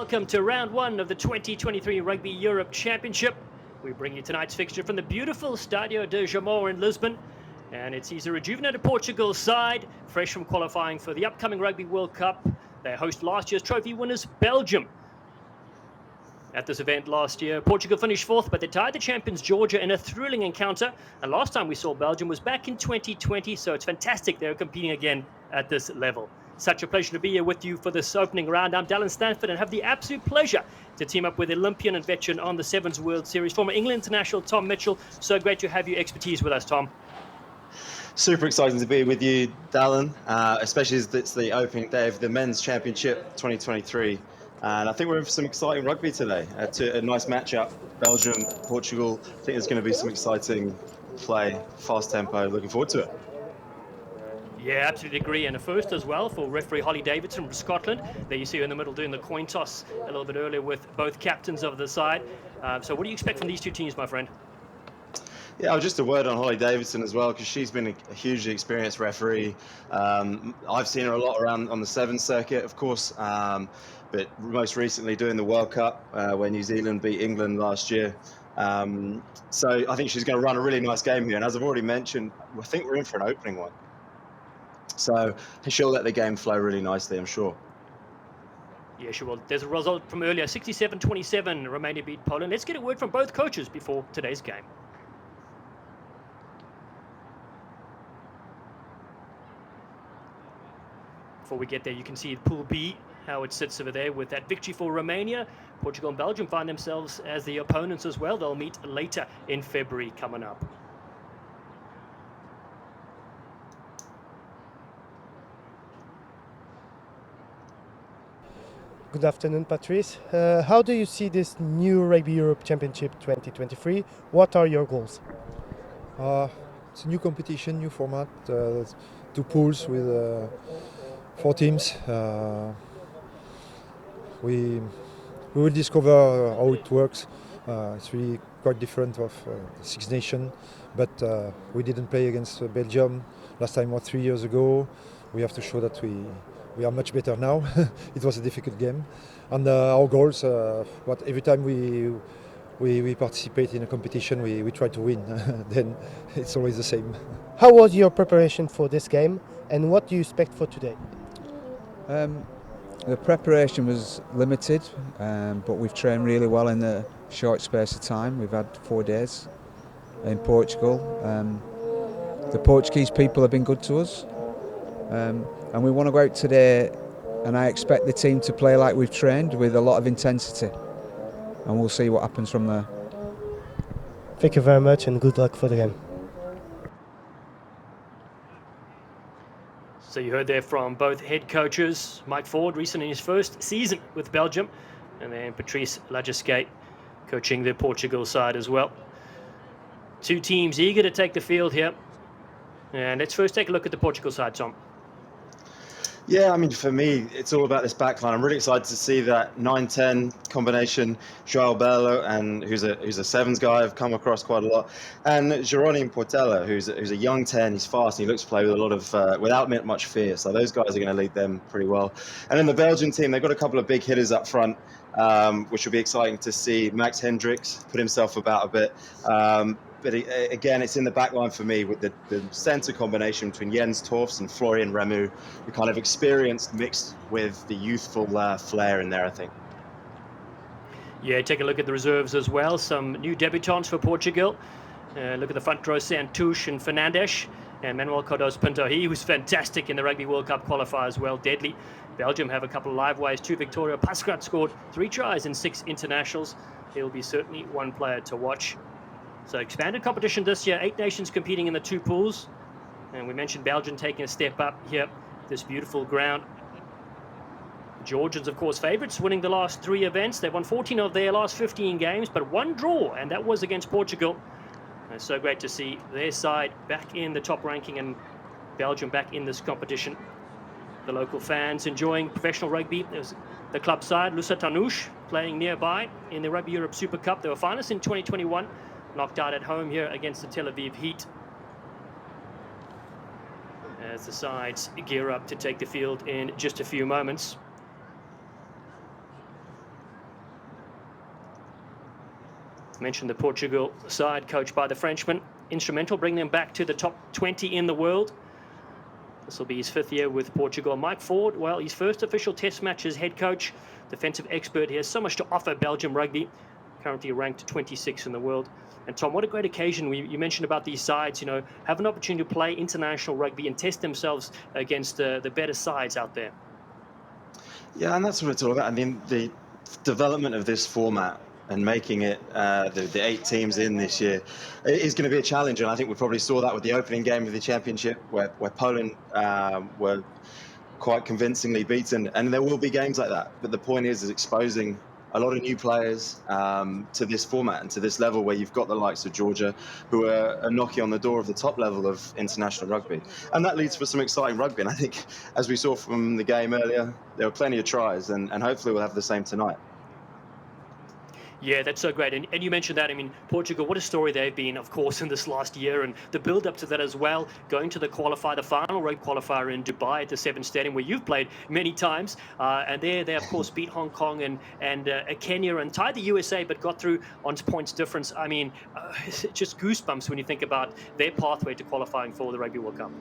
Welcome to round one of the 2023 Rugby Europe Championship. We bring you tonight's fixture from the beautiful Stadio de Jamor in Lisbon. And it sees a rejuvenated Portugal side, fresh from qualifying for the upcoming Rugby World Cup. They host last year's trophy winners, Belgium. At this event last year, Portugal finished fourth, but they tied the champions Georgia in a thrilling encounter. And last time we saw Belgium was back in 2020, so it's fantastic they're competing again at this level. Such a pleasure to be here with you for this opening round. I'm Dallin Stanford and have the absolute pleasure to team up with Olympian and veteran on the Sevens World Series, former England international Tom Mitchell. So great to have your expertise with us, Tom. Super exciting to be with you, Dallin, especially as it's the opening day of the Men's Championship 2023. And I think we're in for some exciting rugby today. A nice matchup, Belgium, Portugal. I think there's going to be some exciting play, fast tempo. Looking forward to it. Yeah, absolutely agree. And a first as well for referee Holly Davidson from Scotland. There you see her in the middle doing the coin toss a little bit earlier with both captains of the side. So what do you expect from these two teams, my friend? Yeah, just a word on Holly Davidson as well, because she's been a hugely experienced referee. I've seen her a lot around on the Sevens circuit, of course, but most recently doing the World Cup where New Zealand beat England last year. So I think she's going to run a really nice game here. And as I've already mentioned, I think we're in for an opening one. So she'll let the game flow really nicely, I'm sure. Yeah, she will. There's a result from earlier, 67-27, Romania beat Poland. Let's get a word from both coaches before today's game. before we get there, you can see Pool B, how it sits over there with that victory for Romania. Portugal and Belgium find themselves as the opponents as well. They'll meet later in February coming up. Good afternoon, Patrice. How do you see this new Rugby Europe Championship 2023? What are your goals? It's a new competition, new format, 2 pools with 4 teams. We will discover how it works. It's really quite different of the Six Nations, but we didn't play against Belgium. Last time was 3 years ago. We have to show that we are much better now. It was a difficult game, and our goals. But every time we participate in a competition, we try to win. Then it's always the same. How was your preparation for this game, and what do you expect for today? The preparation was limited, but we've trained really well in a short space of time. We've had 4 days in Portugal. The Portuguese people have been good to us, and we want to go out today, and I expect the team to play like we've trained, with a lot of intensity, and we'll see what happens from there. Thank you very much, and good luck for the game. So you heard there from both head coaches, Mike Ford, recent in his first season with Belgium, and then Patrice Lagisquet coaching the Portugal side as well. 2 teams eager to take the field here. And let's first take a look at the Portugal side, Tom. Yeah, I mean, for me, it's all about this backline. I'm really excited to see that 9-10 combination. João Belo, and who's a sevens guy I've come across quite a lot, and Jerónimo Portela, who's a young 10. He's fast and he looks to play with a lot of without much fear. So those guys are going to lead them pretty well. And then the Belgian team, they've got a couple of big hitters up front, which will be exciting to see. Max Hendricks put himself about a bit. But again, it's in the back line for me with the centre combination between Jens Torfs and Florian Remu, the kind of experienced mixed with the youthful flair in there, I think. Yeah, take a look at the reserves as well. Some new debutants for Portugal. Look at the front row, Santush and Fernandes, and Manuel Cardoso Pinto. He was fantastic in the Rugby World Cup qualifier as well, deadly. Belgium have a couple of live wires too. Victoria Pascrat scored 3 tries in 6 internationals. He'll be certainly one player to watch. So expanded competition this year, 8 nations competing in the 2 pools. And we mentioned Belgium taking a step up here, this beautiful ground. Georgians, of course, favourites, winning the last 3 events. They've won 14 of their last 15 games, but 1 draw, and that was against Portugal. And it's so great to see their side back in the top ranking and Belgium back in this competition. The local fans enjoying professional rugby. There's the club side, Lusatanush, playing nearby in the Rugby Europe Super Cup. They were finalists in 2021. Knocked out at home here against the Tel Aviv Heat. As the sides gear up to take the field in just a few moments. Mentioned the Portugal side, coached by the Frenchman. Instrumental, bringing them back to the top 20 in the world. This will be his 5th year with Portugal. Mike Ford, well, his first official test match as head coach, defensive expert. He has so much to offer Belgium rugby. Currently ranked 26 in the world. And Tom, what a great occasion. You mentioned about these sides, have an opportunity to play international rugby and test themselves against the better sides out there. Yeah, and that's what it's all about. I mean, the development of this format and making it the 8 teams in this year is going to be a challenge. And I think we probably saw that with the opening game of the championship where Poland were quite convincingly beaten. And there will be games like that. But the point is exposing a lot of new players to this format and to this level where you've got the likes of Georgia who are knocking on the door of the top level of international rugby. And that leads for some exciting rugby. And I think, as we saw from the game earlier, there were plenty of tries, and hopefully we'll have the same tonight. Yeah, that's so great. And you mentioned that. I mean, Portugal, what a story they've been, of course, in this last year, and the build-up to that as well, going to the final road qualifier in Dubai at the Seven Stadium, where you've played many times. And there they, of course, beat Hong Kong and Kenya and tied the USA, but got through on points difference. I mean, it's just goosebumps when you think about their pathway to qualifying for the Rugby World Cup.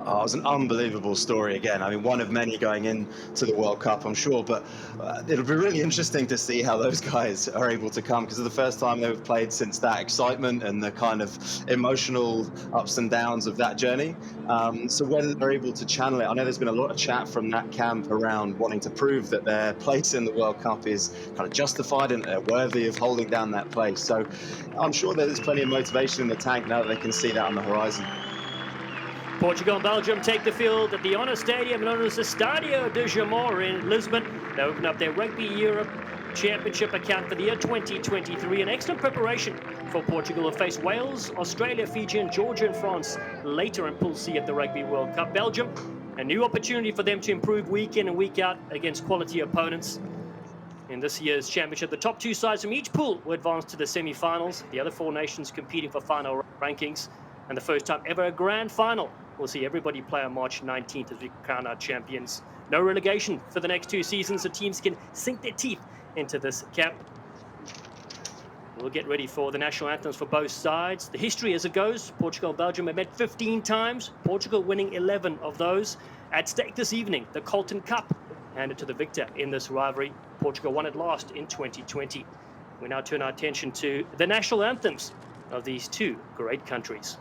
Oh, it was an unbelievable story again. I mean, one of many going into the World Cup, I'm sure. But it'll be really interesting to see how those guys are able to come, because it's the first time they've played since that excitement and the kind of emotional ups and downs of that journey. So whether they're able to channel it, I know there's been a lot of chat from that camp around wanting to prove that their place in the World Cup is kind of justified and worthy of holding down that place. So I'm sure there's plenty of motivation in the tank now that they can see that on the horizon. Portugal and Belgium take the field at the Honor Stadium known as the Estadio de Jamor in Lisbon. They open up their Rugby Europe Championship account for the year 2023. An excellent preparation for Portugal to face Wales, Australia, Fiji and Georgia and France later in Pool C at the Rugby World Cup. Belgium, a new opportunity for them to improve week in and week out against quality opponents. In this year's championship, the top 2 sides from each pool will advance to the semi-finals. The other 4 nations competing for final rankings. And the first time ever a grand final. We'll see everybody play on March 19th as we crown our champions. No relegation for the next 2 seasons, so teams can sink their teeth into this camp. We'll get ready for the national anthems for both sides. The history as it goes, Portugal and Belgium have met 15 times, Portugal winning 11 of those. At stake this evening, the Colton Cup, handed to the victor in this rivalry. Portugal won it last in 2020. We now turn our attention to the national anthems of these 2 great countries.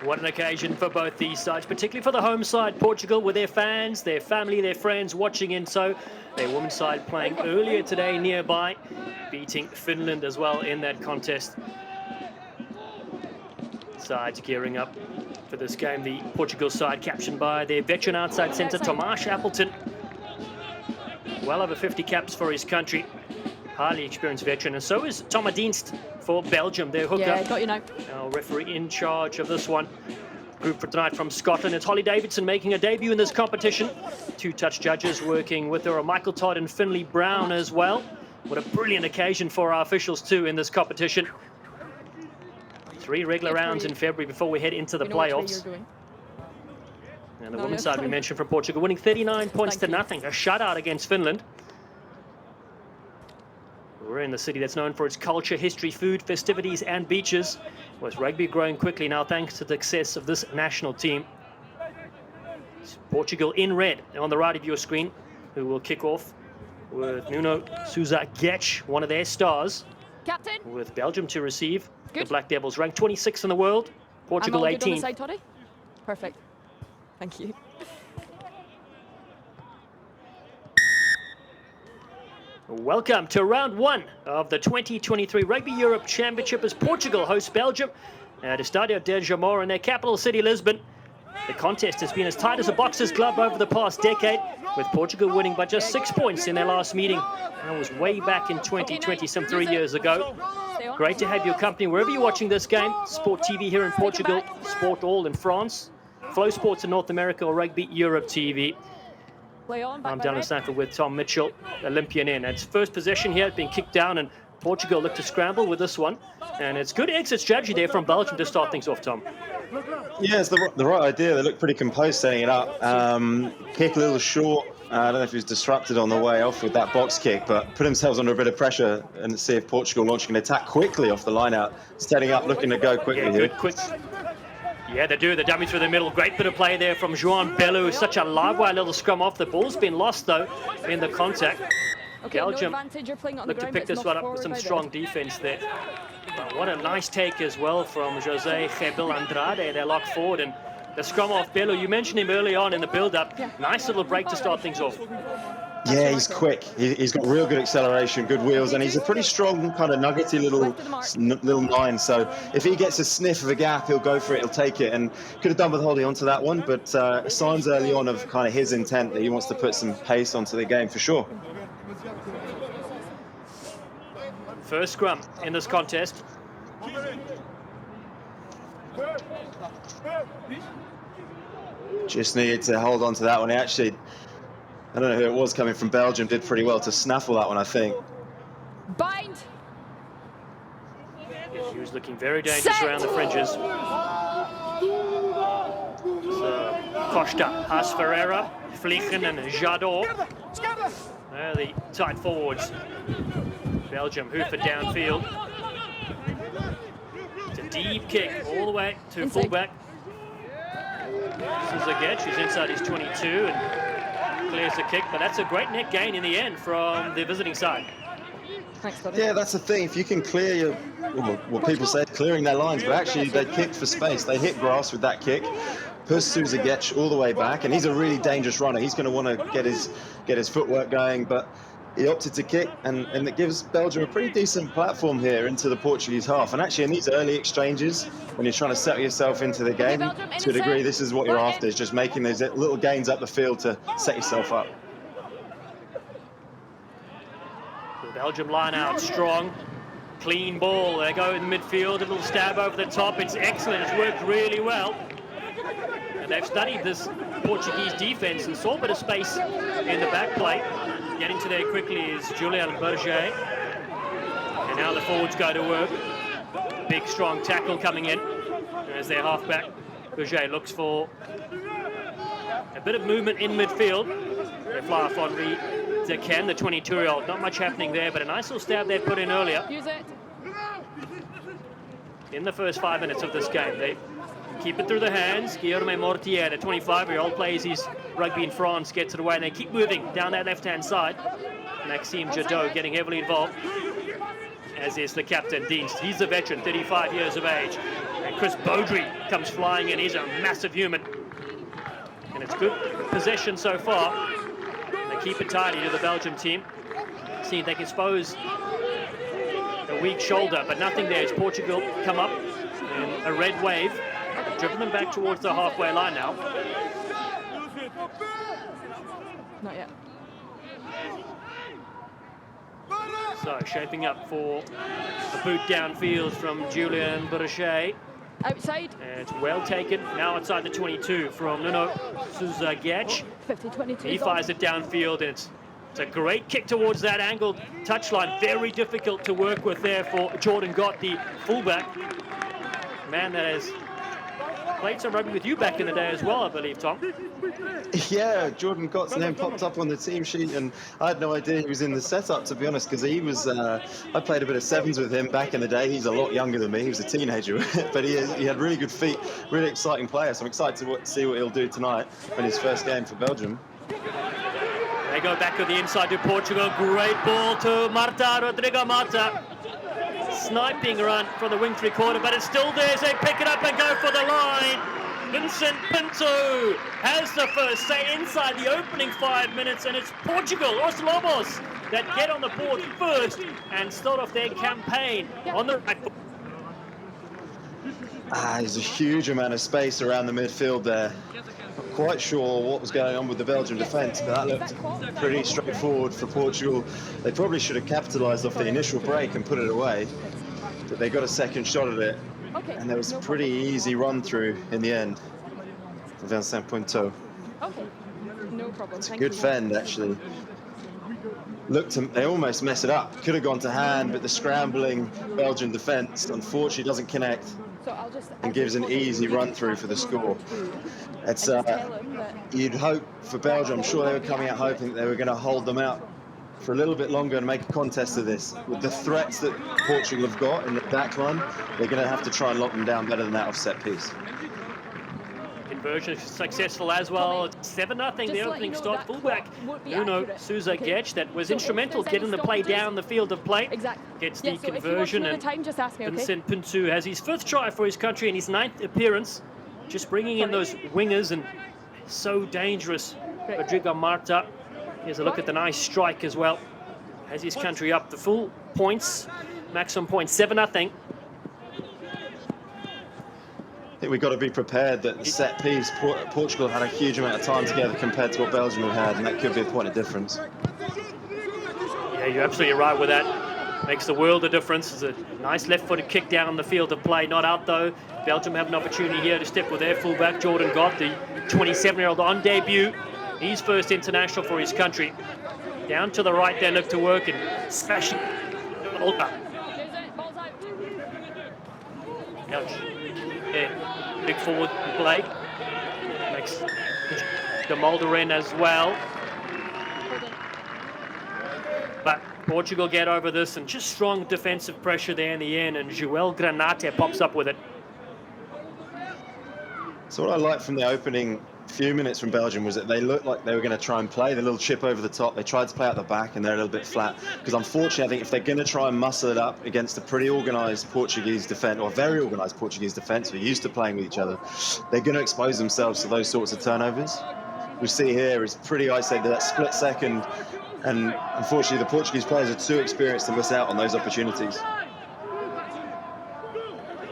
What an occasion for both these sides, particularly for the home side, Portugal, with their fans, their family, their friends watching in. So their women's side playing earlier today nearby, beating Finland as well in that contest. Sides gearing up for this game. The Portugal side captioned by their veteran outside centre, Tomas Appleton. Well over 50 caps for his country. Highly experienced veteran, and so is Thomas Dienst for Belgium, their hooker. Yeah, got you now. Our referee in charge of this one. Group for tonight from Scotland. It's Holly Davidson making a debut in this competition. 2 touch judges working with her are Michael Todd and Finlay Brown as well. What a brilliant occasion for our officials too in this competition. 3 regular rounds in February before we head into the playoffs. And the women's side we mentioned from Portugal winning 39 points to nothing. A shutout against Finland. We're in the city that's known for its culture, history, food, festivities and beaches. With rugby growing quickly now thanks to the success of this national team. It's Portugal in red on the right of your screen, who will kick off with Nuno Sousa Getch, one of their stars. Captain. With Belgium to receive. Good. The Black Devils ranked 26th in the world. Portugal I'm all good on the 18. side, Toddy? Perfect. Thank you. Welcome to round 1 of the 2023 Rugby Europe Championship as Portugal hosts Belgium at Estadio de Jamor in their capital city, Lisbon. The contest has been as tight as a boxer's glove over the past decade, with Portugal winning by just 6 points in their last meeting. That was way back in 2020, some 3 years ago. Great to have your company wherever you're watching this game. Sport TV here in Portugal, Sport All in France, Flow Sports in North America, or Rugby Europe TV. Play on, I'm Dylan Stanford with Tom Mitchell, Olympian in. It's first possession here, being kicked down, and Portugal look to scramble with this one. And it's good exit strategy there from Belgium to start things off, Tom. Yeah, it's the right idea. They look pretty composed setting it up. Kick a little short. I don't know if he was disrupted on the way off with that box kick, but put themselves under a bit of pressure and see if Portugal launching an attack quickly off the line out, setting up, looking to go quickly here. Good, quick. Yeah, they do. The dummy through the middle. Great bit of play there from João Belo. Such a live wire little scrum off. The ball's been lost, though, in the contact. Okay, Belgium no advantage, you're playing on look the to ground, pick but this it's one not up with some forward strong by defense there. But what a nice take as well from José Rebel Andrade. They lock forward, and the scrum off Belo. You mentioned him early on in the build-up. Yeah. Nice little break to start things off. Yeah, he's quick. He's got real good acceleration, good wheels, and he's a pretty strong kind of nuggety little nine. So if he gets a sniff of a gap, he'll go for it, he'll take it, and could have done with holding onto that one, but signs early on of kind of his intent that he wants to put some pace onto the game for sure. First scrum in this contest. Just needed to hold on to that one. He actually, I don't know who it was coming from Belgium, did pretty well to snaffle that one, I think. Bind! He was looking very dangerous around the fringes. So, Costa, Haas Ferreira, Vliegen and Jadot. They're the tight forwards. Belgium, Hoofer downfield. It's a deep kick all the way to fullback. Zagec, who's inside his 22 and clears the kick, but that's a great net gain in the end from the visiting side. Thanks, Toddy. Yeah, that's the thing. If you can clear your, what people say, clearing their lines, but actually they kicked for space. They hit grass with that kick, pushed Zagec all the way back, and he's a really dangerous runner. He's going to want to get his footwork going, but he opted to kick, and it gives Belgium a pretty decent platform here into the Portuguese half. And actually in these early exchanges, when you're trying to settle yourself into the game, to a degree, this is what you're after, is just making those little gains up the field to set yourself up. The Belgium line out strong, clean ball. They go in the midfield, a little stab over the top. It's excellent, it's worked really well. And they've studied this Portuguese defense and saw a bit of space in the back plate. Getting to there quickly is Julian Berger. And now the forwards go to work. Big, strong tackle coming in as their halfback. Berger looks for a bit of movement in midfield. They fly off Henri Decan, the 22-year-old. Not much happening there, but a nice little stab they put in earlier. Use it. In the first 5 minutes of this game, they keep it through the hands. Guillaume Mortier, the 25-year-old, plays his rugby in France, gets it away, and they keep moving down that left-hand side. Maxime Jadot getting heavily involved, as is the captain, Dienst. He's a veteran, 35 years of age. And Chris Baudry comes flying in. He's a massive human. And it's good possession so far. They keep it tidy to the Belgium team. See if they can expose a weak shoulder, but nothing there as Portugal come up in a red wave. Driven them back towards the halfway line now. Not yet. So shaping up for a boot downfield from Julian Berger. Outside. And it's well taken. Now outside the 22 from Nuno Zagec. 50-22. He fires it downfield, and it's a great kick towards that angled touchline. Very difficult to work with there for Jordan Gott, the fullback. Man that has played some rugby with you back in the day as well, I believe, Tom. Yeah, Jordan Gott's name popped up on the team sheet, and I had no idea he was in the setup, to be honest, because he was, I played a bit of sevens with him back in the day. He's a lot younger than me. He was a teenager, but he had really good feet, really exciting player, so I'm excited to see what he'll do tonight in his first game for Belgium. They go back to the inside to Portugal. Great ball to Marta, Rodrigo Marta. sniping run from the wing three-quarter, but it's still there as they pick it up and go for the line. Vincent Pinto has the first say inside the opening 5 minutes, and it's Portugal, Os Lobos, that get on the board first and start off their campaign on the right foot. There's a huge amount of space around the midfield there. Not quite sure what was going on with the Belgian defence, but that looked pretty straightforward for Portugal. They probably should have capitalised off the initial break and put it away, but they got a second shot at it, and there was a pretty easy run through in the end for Vincent Pinto. Okay, no problem. It's a good fend, actually. They almost mess it up. Could have gone to hand, but the scrambling Belgian defence unfortunately doesn't connect and gives an easy run through for the score. It's you'd hope for Belgium. I'm sure they were coming out hoping that they were going to hold them out for a little bit longer and make a contest of this. With the threats that Portugal have got in the back line, they're going to have to try and lock them down better than that off set piece. Conversion successful as well. It's 7-0 the opening start. Fullback Nuno Sousa Getch that was instrumental getting the play down the field of play. Gets the conversion, and Vincent Pinto has his 5th try for his country and his 9th appearance. Just bringing in those wingers, and so dangerous. Rodrigo Marta. Here's a look at the nice strike as well. Has his country up the full points, maximum points, 7-0. I think we've got to be prepared that the set piece, Portugal had a huge amount of time together compared to what Belgium have had, and that could be a point of difference. Yeah, you're absolutely right with that. Makes the world of difference. It's a nice left-footed kick down the field of play. Not out, though. Belgium have an opportunity here to step with their fullback, Jordan Gott, the 27-year-old on debut. He's first international for his country. Down to the right, they look to work and smashing. Big forward play. Makes the Mulder in as well. But Portugal get over this, and just strong defensive pressure there in the end, and Joel Granate pops up with it. So what I liked from the opening few minutes from Belgium was that they looked like they were going to try and play the little chip over the top. They tried to play out the back, and they're a little bit flat. Because unfortunately, I think if they're going to try and muscle it up against a pretty organised Portuguese defence, or very organised Portuguese defence, who are used to playing with each other, they're going to expose themselves to those sorts of turnovers. We see here is pretty isolated, that split second, and unfortunately, the Portuguese players are too experienced to miss out on those opportunities.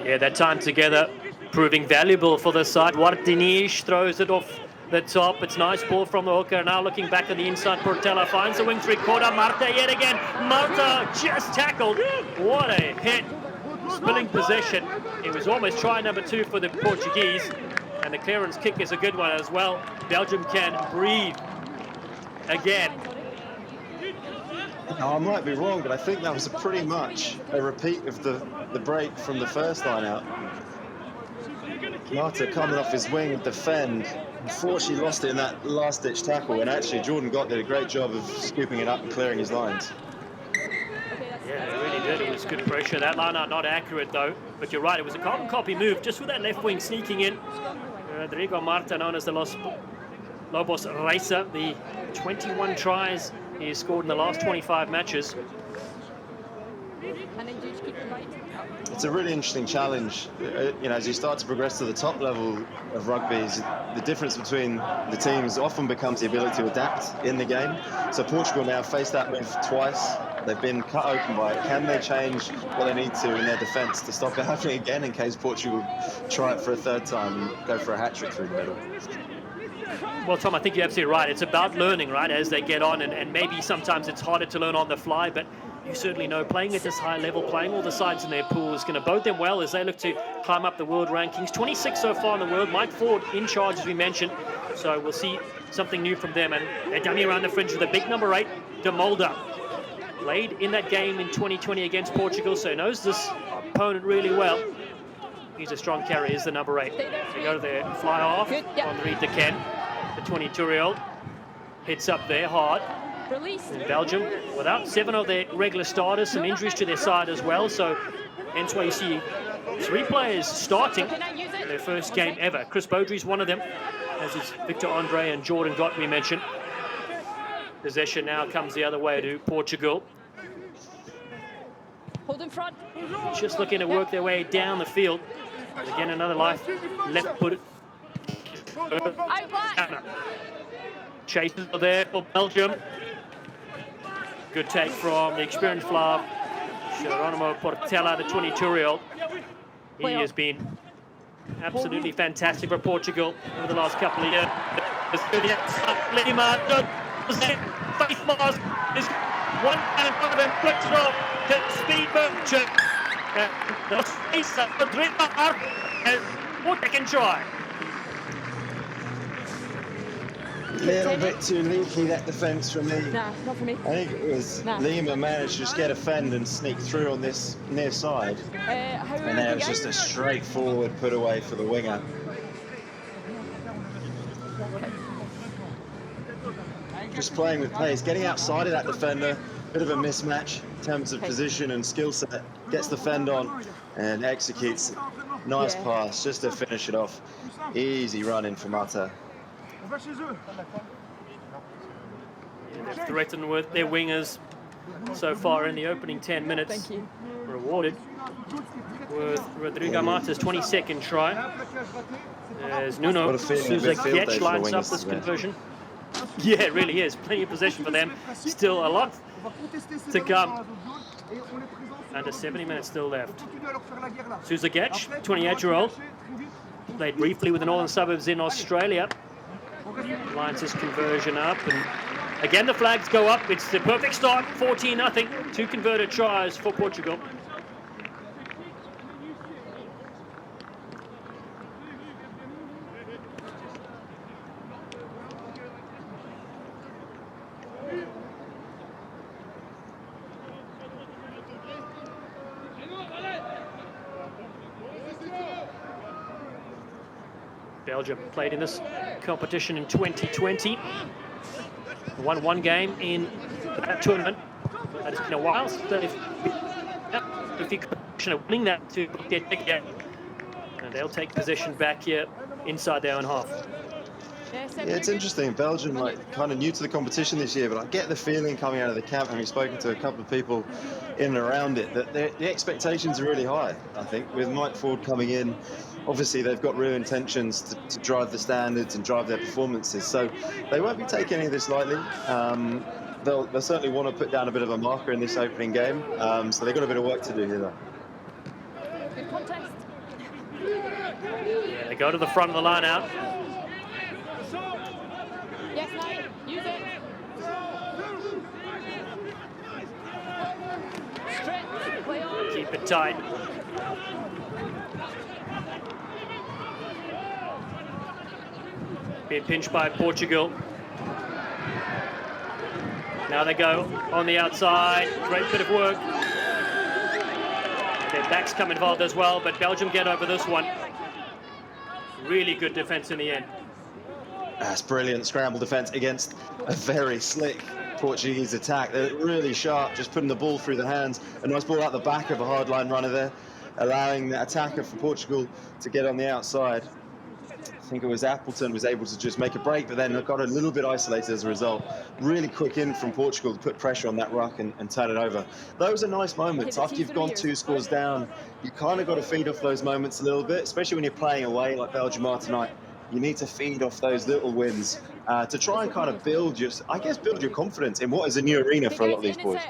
Yeah, that time together proving valuable for the side. Martinez throws it off the top. It's nice ball from the hooker. Now looking back on the inside, Portela finds the wing three-quarter. Marta yet again. Marta just tackled. What a hit. Spilling possession. It was almost try number 2 for the Portuguese. And the clearance kick is a good one as well. Belgium can breathe again. Now, I might be wrong, but I think that was pretty much a repeat of the break from the first line out. Marta coming off his wing with the fend. Unfortunately lost it in that last-ditch tackle, and actually Jordan Gott did a great job of scooping it up and clearing his lines. Yeah, it really did. It was good pressure. That line out not accurate, though. But you're right, it was a carbon copy move, just with that left wing sneaking in. Rodrigo Marta, known as the Lobos Racer, the 21 tries he has scored in the last 25 matches. It's a really interesting challenge. You know, as you start to progress to the top level of rugby, the difference between the teams often becomes the ability to adapt in the game. So Portugal now faced that move twice. They've been cut open by it. Can they change what they need to in their defence to stop it happening again in case Portugal try it for a third time and go for a hat-trick through the middle? Well, Tom, I think you're absolutely right. It's about learning, right, as they get on, and maybe sometimes it's harder to learn on the fly, but you certainly know playing at this high level, playing all the sides in their pool is going to bode them well as they look to climb up the world rankings. 26 so far in the world. Mike Ford in charge, as we mentioned. So we'll see something new from them. And they're dummy around the fringe with a big number 8, De Mulder. Played in that game in 2020 against Portugal, so knows this opponent really well. He's a strong carrier, is the number 8. They go to their fly off on Reed de Ken, the 22-year-old. Hits up there hard. In Belgium, without 7 of their regular starters, some injuries to their side as well, so hence why you see 3 players starting their first game ever. Chris Baudry's one of them, as is Victor Andre and Jordan Gott, we mentioned. Possession now comes the other way to Portugal. Hold in front. Just looking to work their way down the field. Again, another life left footed. Out back. Chases are there for Belgium. Good take from the experienced Flav, Geronimo Portela, the 22-year-old. He has been absolutely fantastic for Portugal over the last couple of years. Lima, face mask is one man in front of him, flicks it off to speed Belgium. The space of Madrid and what they can try. Little bit too leaky, that defence from me. Nah, not for me. I think it was Lima managed to just get a fend and sneak through on this near side. And then it was just a straightforward put away for the winger. Just playing with pace, getting outside of that defender, bit of a mismatch in terms of position and skill set. Gets the fend on and executes. Nice pass just to finish it off. Easy run in for Mata. They've threatened with their wingers so far in the opening 10 minutes. Thank you. Rewarded with Rodrigo Mata's 22nd try. As Nuno Sousa lines up this conversion. Yeah, it really is. Plenty of possession for them. Still a lot to come. Under 70 minutes still left. Sousa 28-year-old. Played briefly with the Northern Suburbs in Australia. Lines this conversion up, and again the flags go up. It's the perfect start, 14-0. 2 converted tries for Portugal. Belgium played in this competition in 2020. Won one game in that tournament. That has been a while since they've winning that to their ticket. And they'll take possession back here inside their own half. Yeah, it's interesting. Belgium, kind of new to the competition this year, but I get the feeling coming out of the camp, having spoken to a couple of people in and around it, that the expectations are really high. I think with Mike Ford coming in, obviously they've got real intentions to drive the standards and drive their performances. So they won't be taking any of this lightly. They'll certainly want to put down a bit of a marker in this opening game. So they've got a bit of work to do here, though. Good contest. Yeah, they go to the front of the line out. Yes, Knight, use it. Strength, play on. Keep it tight. Being pinched by Portugal. Now they go on the outside. Great bit of work. Their backs come involved as well, but Belgium get over this one. Really good defense in the end. That's brilliant scramble defense against a very slick Portuguese attack. They're really sharp, just putting the ball through the hands. A nice ball out the back of a hardline runner there, allowing the attacker for Portugal to get on the outside. I think it was Appleton was able to just make a break, but then got a little bit isolated as a result. Really quick in from Portugal to put pressure on that ruck and turn it over. Those are nice moments. After you've gone 2 scores down, you kind of got to feed off those moments a little bit, especially when you're playing away like Belgium are tonight. You need to feed off those little wins to try and kind of build your confidence in what is a new arena for a lot of these boys.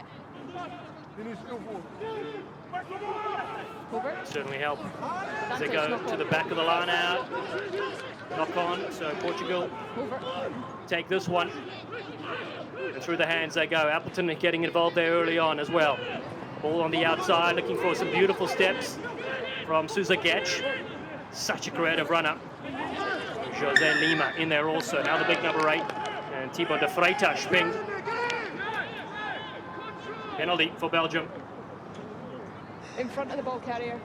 Certainly help as they go to the back of the line out. Knock on, so Portugal take this one. And through the hands they go. Appleton getting involved there early on as well. Ball on the outside, looking for some beautiful steps from Sousa. Such a creative runner. Jose Lima in there also. Now the big number 8. And Thibaut de Freitas pinged. Penalty for Belgium. In front of the ball carrier.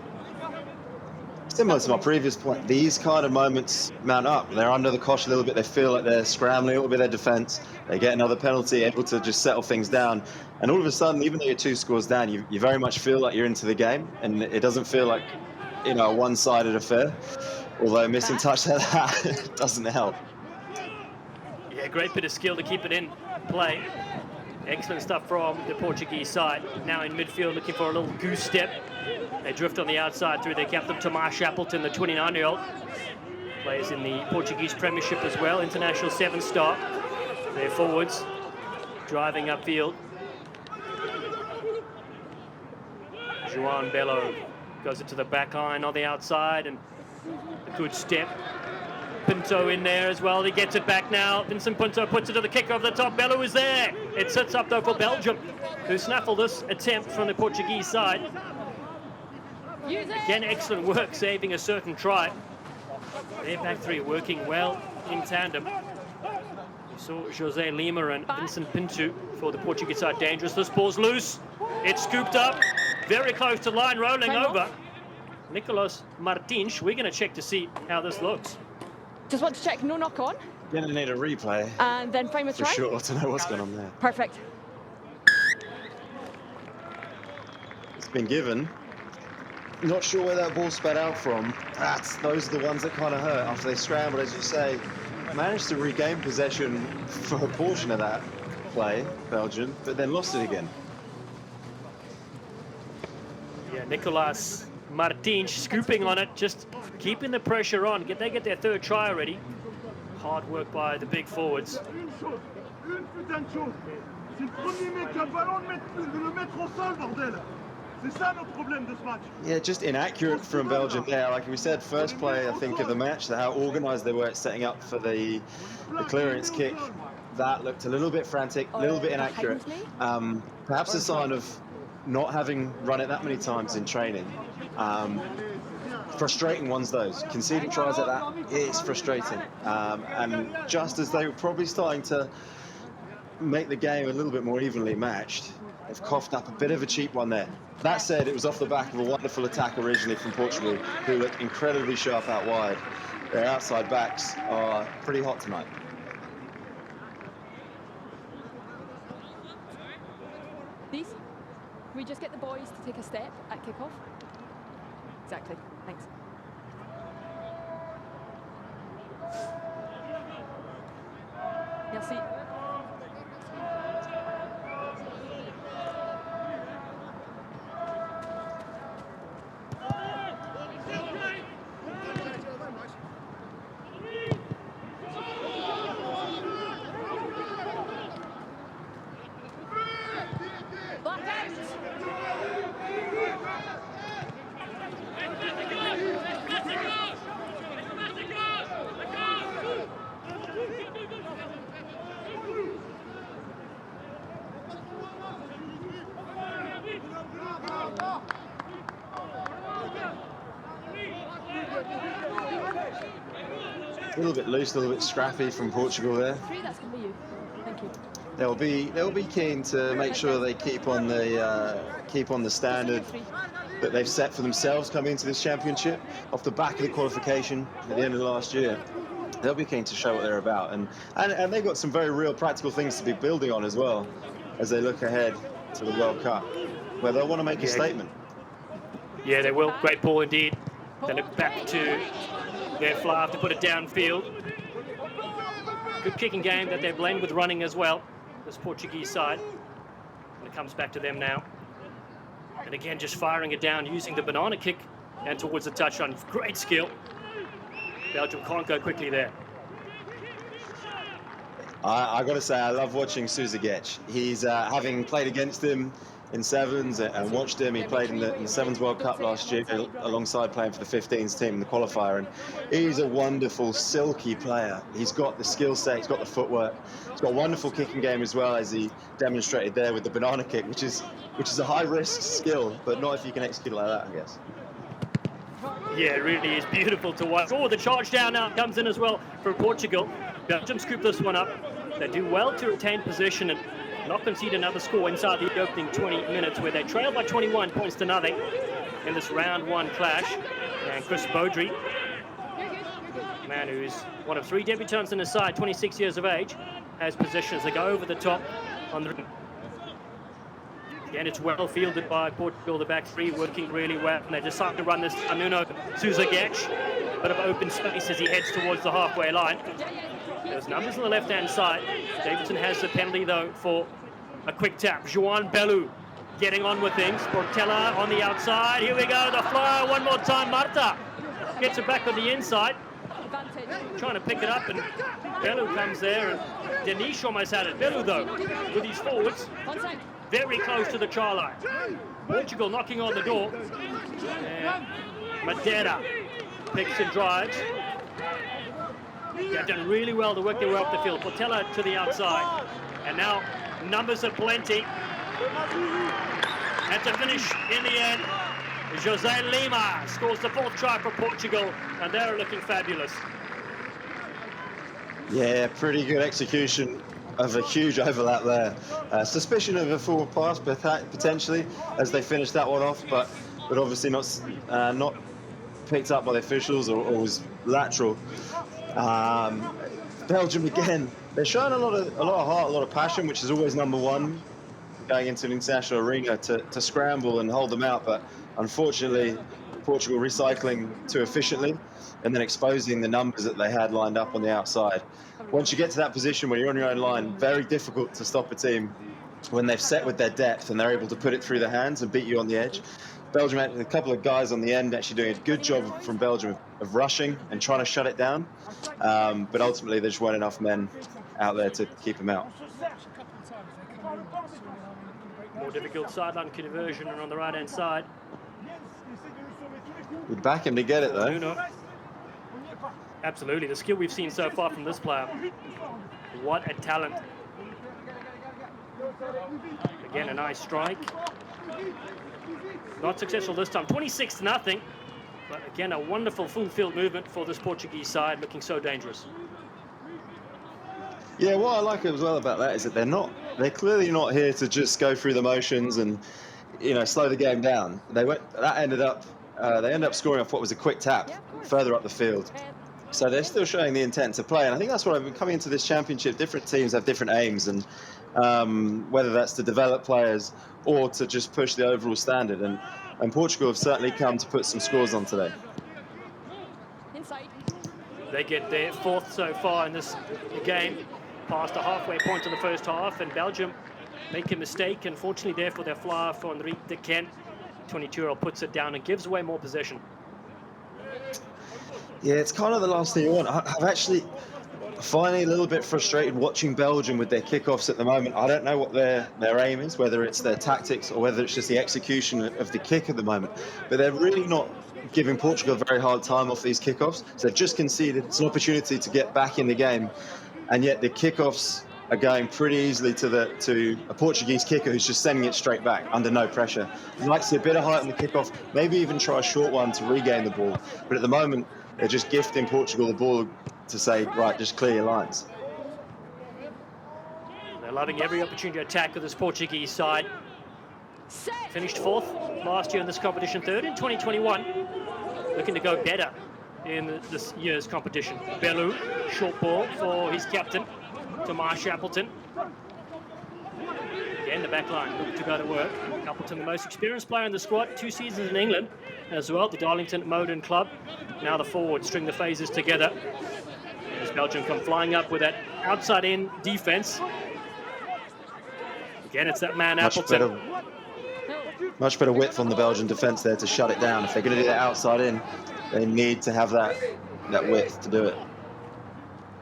Similar to my previous point, these kind of moments mount up. They're under the cosh a little bit. They feel like they're scrambling a little bit their defence. They get another penalty, able to just settle things down. And all of a sudden, even though you're 2 scores down, you very much feel like you're into the game. And it doesn't feel like, a one-sided affair. Although missing touch like that doesn't help. Yeah, great bit of skill to keep it in play. Excellent stuff from the Portuguese side. Now in midfield, looking for a little goose step. They drift on the outside through their captain, Tomas Appleton, the 29-year-old. Plays in the Portuguese Premiership as well, international 7-star. Their forwards driving upfield. João Belo goes into the back line on the outside, and a good step. Pinto in there as well. He gets it back now. Vincent Pinto puts it to the kicker over the top. Belo is there. It sits up though for Belgium, who snaffled this attempt from the Portuguese side. Again, excellent work saving a certain try. Their back three working well in tandem. We saw Jose Lima and Vincent Pinto for the Portuguese side dangerous. This ball's loose. It's scooped up. Very close to the line, rolling over. Nicolas Martins. We're going to check to see how this looks. Just want to check, no knock on. You're going to need a replay. And then frame a for try. sure to know what's going on there. Perfect. It's been given. Not sure where that ball sped out from. Those are the ones that kind of hurt after they scrambled, as you say. Managed to regain possession for a portion of that play, Belgium, but then lost it again. Yeah, Nicolas Martins scooping on it, just keeping the pressure on. They get their third try already. Hard work by the big forwards. Yeah, just inaccurate from Belgium there. Like we said, first play, I think, of the match, how organised they were at setting up for the clearance kick. That looked a little bit frantic, a little bit inaccurate. Perhaps a sign of not having run it that many times in training. Frustrating ones, those. Conceding tries like that, it's frustrating. And just as they were probably starting to make the game a little bit more evenly matched, they've coughed up a bit of a cheap one there. That said, it was off the back of a wonderful attack originally from Portugal, who look incredibly sharp out wide. Their outside backs are pretty hot tonight. These? We just get the boys to take a step at kickoff? Exactly. Thanks. Merci. A little bit loose, a little bit scrappy from Portugal there. That's going to be you. Thank you. They'll be keen to make sure they keep on the standard that they've set for themselves coming into this championship off the back of the qualification at the end of last year. They'll be keen to show what they're about, and they've got some very real practical things to be building on as well as they look ahead to the World Cup, where they'll want to make a statement. Yeah, they will. Great ball indeed. They look back to their fly to put it downfield. Good kicking game that they blend with running as well, this Portuguese side. And it comes back to them now. And again, just firing it down using the banana kick and towards the touchline. Great skill. Belgium can't go quickly there. I got to say, I love watching Sousa Getch. He's having played against him in sevens and watched him. He played in the Sevens World Cup last year alongside playing for the 15s team in the qualifier, and he's a wonderful, silky player. He's got the skill set, he's got the footwork, he's got a wonderful kicking game as well, as he demonstrated there with the banana kick, which is a high-risk skill, but not if you can execute it like that, I guess. Yeah, it really is beautiful to watch. Oh, the charge down now comes in as well from Portugal. Belgium scoop this one up. They do well to retain possession and not concede another score inside the opening 20 minutes, where they trail by 21 points to nothing in this round one clash. And Chris Baudry, a man who's one of 3 debutants in his side, 26 years of age, has possession as they go over the top on the ring. And it's well fielded by Portugal, the back three working really well, and they decide to run this Nuno Sousa Getch. Bit of open space as he heads towards the halfway line. There's numbers on the left-hand side. Davidson has the penalty, though, for A quick tap. Joan Bellu getting on with things. Portela on the outside. Here we go. The flyer one more time. Marta gets it back on the inside. Trying to pick it up, and Bellu comes there, and Denise almost had it. Bellu, though, with his forwards, very close to the try line. Portugal knocking on the door. And Madeira picks and drives. They've done really well to work their way up the field. Portela to the outside. And now numbers are plenty. And to finish in the end, Jose Lima scores the 4th try for Portugal, and they're looking fabulous. Yeah, pretty good execution of a huge overlap there. Suspicion of a forward pass potentially as they finished that one off, but obviously not picked up by the officials or was lateral. Belgium again, they're showing a lot of heart, a lot of passion, which is always number one going into an international arena, to scramble and hold them out, but unfortunately Portugal recycling too efficiently and then exposing the numbers that they had lined up on the outside. Once you get to that position where you're on your own line, very difficult to stop a team when they've set with their depth and they're able to put it through their hands and beat you on the edge. Belgium had a couple of guys on the end actually doing a good job from Belgium of rushing and trying to shut it down, but ultimately there just weren't enough men out there to keep them out. More difficult sideline conversion, and on the right hand side, We'd back him to get it though. Nuno. Absolutely, the skill we've seen so far from this player. What a talent. Again, a nice strike. Not successful this time, 26-0. But again, a wonderful full field movement for this Portuguese side, looking so dangerous. Yeah, what I like as well about that is that they're clearly not here to just go through the motions and, slow the game down. They ended up scoring off what was a quick tap further up the field. So they're still showing the intent to play, and I think that's what I've been coming into this championship. Different teams have different aims, and whether that's to develop players or to just push the overall standard. And Portugal have certainly come to put some scores on today. They get their 4th so far in this game, past the halfway point of the first half, and Belgium make a mistake, unfortunately there for their flyer for Henrique de Ken. 22-year-old puts it down and gives away more possession. Yeah, it's kind of the last thing you want. I've actually finding a little bit frustrated watching Belgium with their kickoffs at the moment. I don't know what their aim is, whether it's their tactics or whether it's just the execution of the kick at the moment. But they're really not giving Portugal a very hard time off these kickoffs. So they've just conceded. It's an opportunity to get back in the game, and yet the kickoffs are going pretty easily to a Portuguese kicker who's just sending it straight back under no pressure. You'd like to see a bit of height on the kickoff, maybe even try a short one to regain the ball. But at the moment, they're just gifting Portugal the ball to say, right, just clear your lines. They're loving every opportunity to attack with this Portuguese side. Finished 4th last year in this competition, 3rd in 2021. Looking to go better in this year's competition. Bellu, short ball for his captain, Tomas Appleton. Again, the back line looking to go to work. Appleton, the most experienced player in the squad, 2 seasons in England as well, the Darlington Modern Club. Now the forwards string the phases together as Belgium come flying up with that outside-in defense. Again, it's that man Appleton. Much better width on the Belgian defence there to shut it down. If they're going to do that outside in, they need to have that width to do it.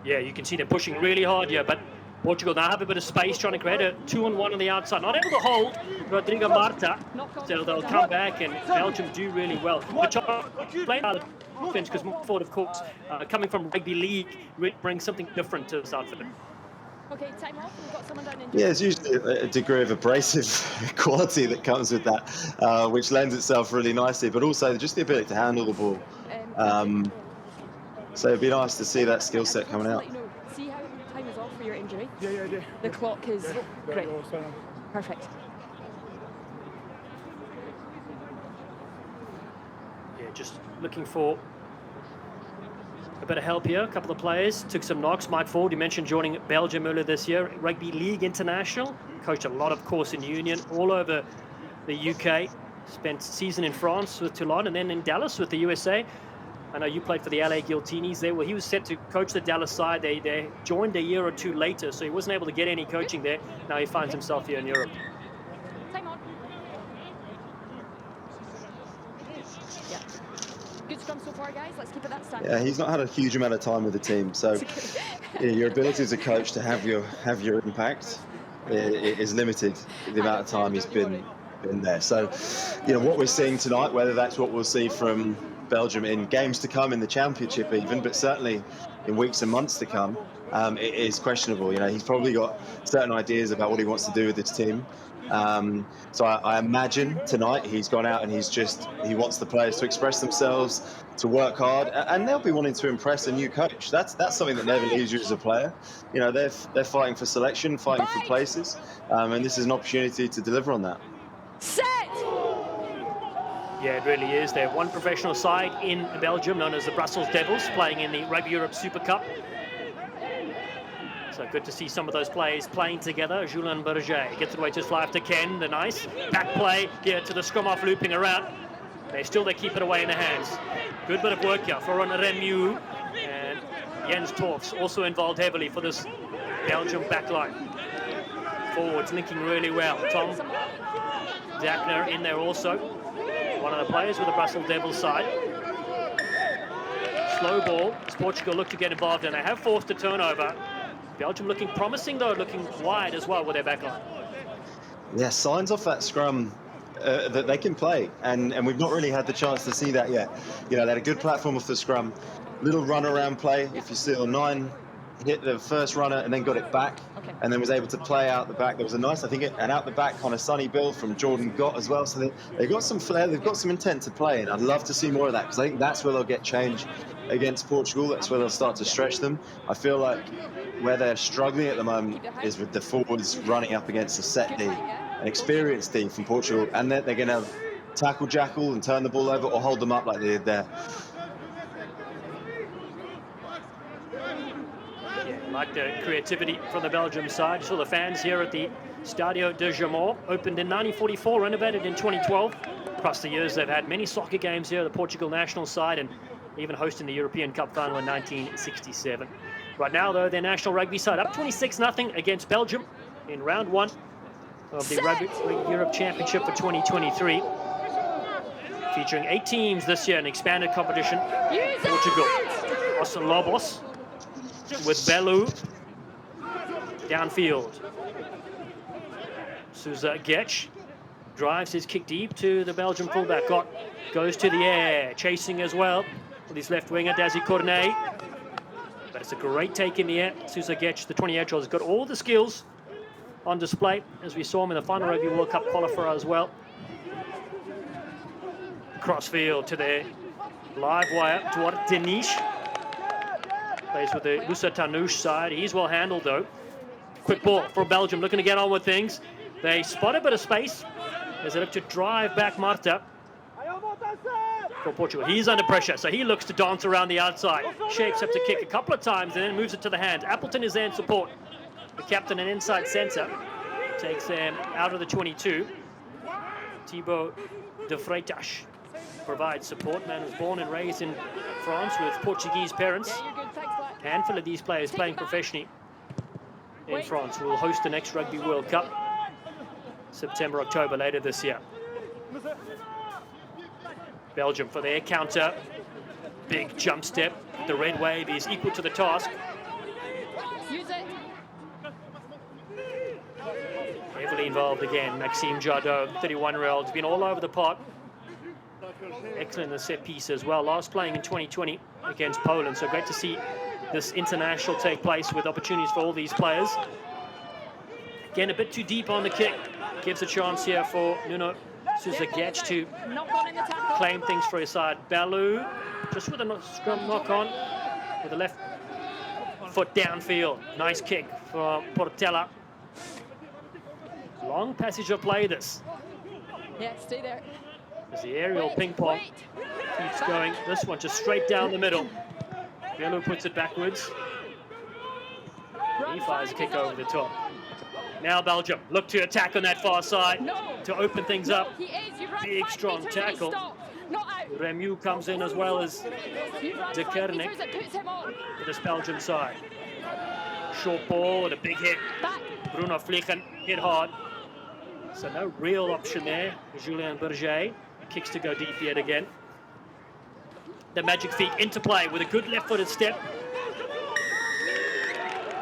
Yeah, you can see them pushing really hard here, but Portugal now have a bit of space trying to create a 2-on-1 on the outside. Not able to hold Rodrigo Marta, so they'll come back, and Belgium do really well. Playing out of defense because more forward, of course, coming from rugby league, really brings something different to this outfit. Okay, time off. We've got someone down in. Yeah, there's usually a degree of abrasive quality that comes with that, which lends itself really nicely, but also just the ability to handle the ball. So it'd be nice to see that skill set coming out. See how time is off for your injury? Yeah. The clock is great. Perfect. Yeah, just looking for a bit of help here. A couple of players took some knocks. Mike Ford, you mentioned joining Belgium earlier this year, Rugby League International. Coached a lot, of course, in Union, all over the UK. Spent season in France with Toulon and then in Dallas with the USA. I know you played for the LA Guiltinis there. Well, he was set to coach the Dallas side. They joined a year or two later, so he wasn't able to get any coaching there. Now he finds himself here in Europe. Time on. Yeah. Good scrum so far, guys. Let's keep it that standard. Yeah, he's not had a huge amount of time with the team, so your ability as a coach to have your impact is limited. The amount of time he's been there. So, what we're seeing tonight, whether that's what we'll see from Belgium in games to come in the championship, even, but certainly in weeks and months to come, it is questionable. He's probably got certain ideas about what he wants to do with this team. So I imagine tonight he's gone out and he wants the players to express themselves, to work hard, and they'll be wanting to impress a new coach. That's something that never leaves you as a player. They're fighting for selection, fighting for places, and this is an opportunity to deliver on that. Set! Yeah, it really is. They have one professional side in Belgium known as the Brussels Devils, playing in the Rugby Europe Super Cup. So good to see some of those players playing together. Julien Berger gets it away to his fly after Ken. The nice back play here to the scrum off, looping around. They keep it away in the hands. Good bit of work here for Remieux. And Jens Torfs also involved heavily for this Belgium backline. Forwards linking really well. Tom Zachner in there also. One of the players with the Brussels Devils side. Slow ball as Portugal look to get involved, and they have forced a turnover. Belgium looking promising, though, looking wide as well with their backline. Yeah, signs off that scrum that they can play, and we've not really had the chance to see that yet. They had a good platform off the scrum, little run around play. If you see on 9, hit the first runner and then got it back, and then was able to play out the back. There was a nice, and out the back kind of sunny build from Jordan Gott as well. So they've got some flair, they've got some intent to play, and I'd love to see more of that, because I think that's where they'll get change against Portugal. That's where they'll start to stretch them. I feel like where they're struggling at the moment is with the forwards running up against a set D, an experienced D from Portugal, and they're going to tackle Jackal and turn the ball over or hold them up like they did there. Like the creativity from the Belgium side. You saw the fans here at the Stadio de Jamor, opened in 1944, renovated in 2012. Across the years, they've had many soccer games here, the Portugal national side, and even hosting the European Cup final in 1967. Right now, though, their national rugby side up 26-0 against Belgium in round 1 of the Rugby Europe Championship for 2023. Featuring 8 teams this year in expanded competition. Portugal, Lobos, with Bellew downfield. Sousa Getch drives his kick deep to the Belgian fullback. Gott goes to the air, chasing as well with his left winger, Dazzy Cornet. But it's a great take in the air. Sousa Getch, the 28-year-old, has got all the skills on display, as we saw him in the final Rugby World Cup qualifier as well. Crossfield to the live wire toward Denish. Plays with the Lusa Tanouche side. He's well handled, though. Quick ball for Belgium, looking to get on with things. They spot a bit of space as they look to drive back Marta for Portugal. He's under pressure, so he looks to dance around the outside. Shapes up to kick a couple of times and then moves it to the hand. Appleton is there in support. The captain and inside centre takes them out of the 22. Thibaut de Freitas provides support. Man was born and raised in France with Portuguese parents. A handful of these players playing professionally in France will host the next Rugby World Cup, September, October later this year. Belgium for their counter. Big jump step. The red wave is equal to the task. Use it. Heavily involved again, Maxime Jadot, 31-year-old, has been all over the park. Excellent in the set piece as well. Last playing in 2020 against Poland, so great to see this international take place with opportunities for all these players. Again, a bit too deep on the kick. Gives a chance here for Nuno Sousa Getch to claim things for his side. Bellew, just with a scrum knock on, with the left foot downfield. Nice kick for Portela. Long passage of play, this. Yeah, stay there. As the aerial ping pong keeps going. This one just straight down the middle. Bellew puts it backwards. He fires a kick over the top. Now Belgium look to attack on that far side to open things up. Big, strong tackle. Not out. Remu comes in as well as You run De 5 Kernik metres, it puts him on. for this Belgium side. Short ball and a big hit. Back. Bruno Vliegen hit hard. So no real option there. Julien Berger kicks to go deep yet again. The magic feet into play with a good left-footed step.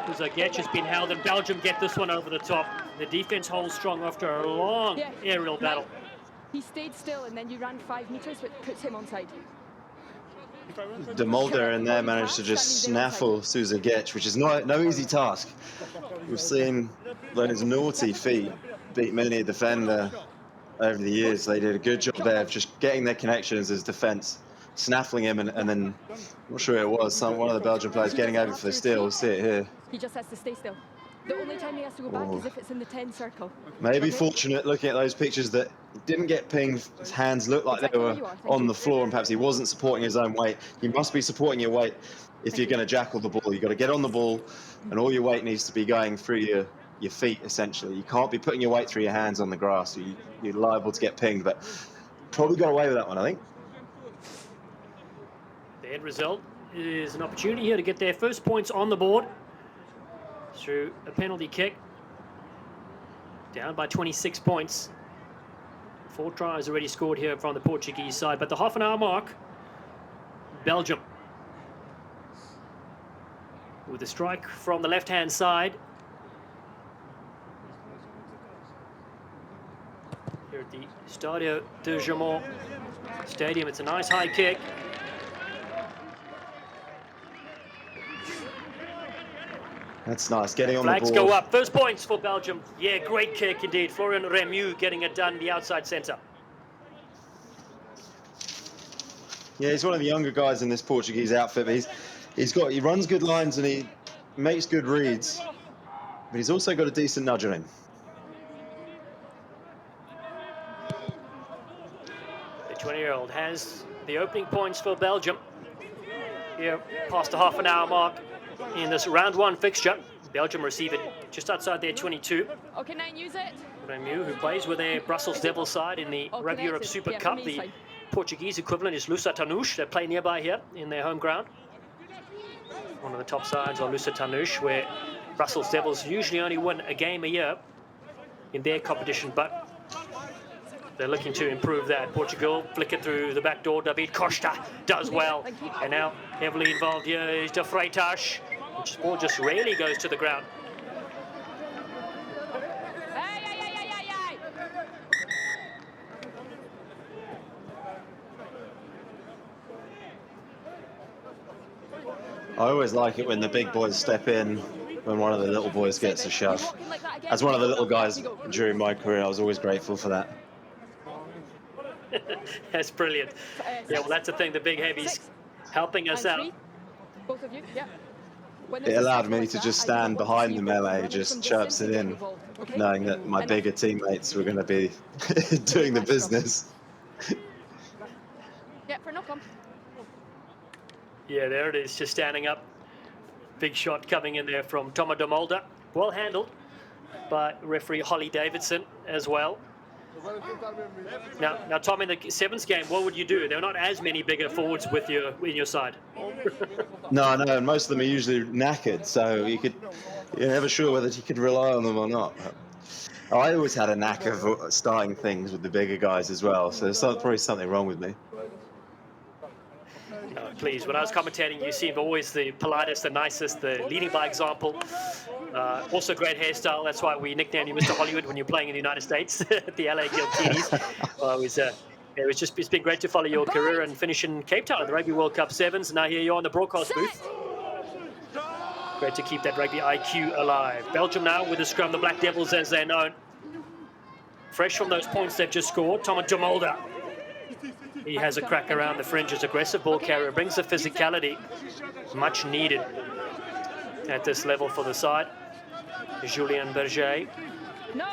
Getch has been held, and Belgium get this one over the top. The defense holds strong after a long aerial battle. He stayed still, and then you ran 5 metres, which puts him onside. De Mulder in there managed to just snaffle Getch, which is no easy task. We've seen those naughty feet beat many a defender over the years. They did a good job there of just getting their connections as defence, snaffling him, and then, I'm not sure it was, one of the Belgian players getting over for the steal. We'll see it here. He just has to stay still. The only time he has to go back is if it's in the 10 circle. Maybe fortunate looking at those pictures that he didn't get pinged. His hands looked like they were on the floor, and perhaps he wasn't supporting his own weight. You must be supporting your weight if you're going to jackal the ball. You've got to get on the ball, and all your weight needs to be going through your feet, essentially. You can't be putting your weight through your hands on the grass. You're liable to get pinged, but probably got away with that one, I think. The end result is an opportunity here to get their first points on the board through a penalty kick. Down by 26 points. 4 tries already scored here from the Portuguese side, but the half-an-hour mark, Belgium with a strike from the left-hand side. Here at the Stadio de Jamor Stadium, it's a nice high kick. That's nice, getting on the Flags board. go up. First points for Belgium. Yeah, great kick indeed. Florian Remu getting it done, the outside centre. Yeah, he's one of the younger guys in this Portuguese outfit, but he runs good lines and he makes good reads, but he's also got a decent nudge on him. The 20-year-old has the opening points for Belgium here past the half-an-hour mark in this round 1 fixture. Belgium receive it just outside their 22. Okay, 9, use it. Remu, who plays with their Brussels Devils side in the Rugby Europe Super Cup. The Portuguese equivalent is Lusitano. They play nearby here in their home ground. One of the top sides are Lusitano, where Brussels Devils usually only win a game a year in their competition, but they're looking to improve that. Portugal flick it through the back door. David Costa does well. And now heavily involved here is De Freitas, which ball just rarely goes to the ground. I always like it when the big boys step in when one of the little boys gets a shove. As one of the little guys during my career, I was always grateful for that. That's brilliant. Yeah, well, that's the thing, the big heavies helping us out. Both of you, yeah. It allowed me to just stand behind the melee, just chirps it in, knowing that my bigger teammates were going to be doing the business. Yeah, for knock-on. Yeah, there it is, just standing up. Big shot coming in there from Tomo de Mulder. Well handled by referee Holly Davidson as well. Now, Tom, in the sevens game, what would you do? There are not as many bigger forwards with you in your side. No, and most of them are usually knackered, so you're never sure whether you could rely on them or not. I always had a knack of starting things with the bigger guys as well, so there's probably something wrong with me. No, please, when I was commentating, you seemed always the politest, the nicest, the leading by example. Also great hairstyle. That's why we nicknamed you Mr. Hollywood when you're playing in the United States at the LA Giltinis. It's been great to follow your career and finish in Cape Town at the Rugby World Cup Sevens. Now here you are in the broadcast booth. Great to keep that rugby IQ alive. Belgium now with the scrum, the Black Devils as they're known. Fresh from those points they've just scored, Tomo de Mulder. He has a crack around the fringes, aggressive ball carrier, brings the physicality, much needed at this level for the side. Julien Berger.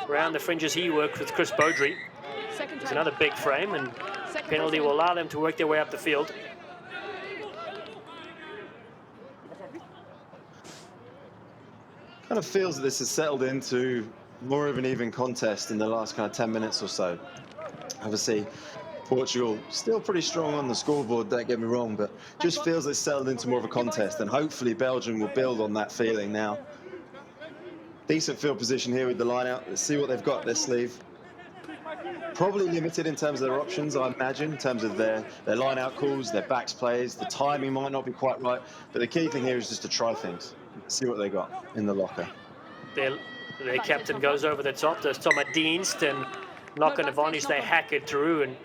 Around the fringes he worked with Chris Beaudry. It's another big frame, and penalty will allow them to work their way up the field. Kind of feels that this has settled into more of an even contest in the last kind of 10 minutes or so. Obviously, Portugal still pretty strong on the scoreboard, don't get me wrong, but just feels it's settled into more of a contest, and hopefully Belgium will build on that feeling now. Decent field position here with the line out. Let's see what they've got up their sleeve. Probably limited in terms of their options, I imagine, in terms of their line out calls, their backs plays. The timing might not be quite right, but the key thing here is just to try things. See what they got in the locker. Their captain goes over the top, does Thomas Dienst, and Nach an advantage, they hack it through, and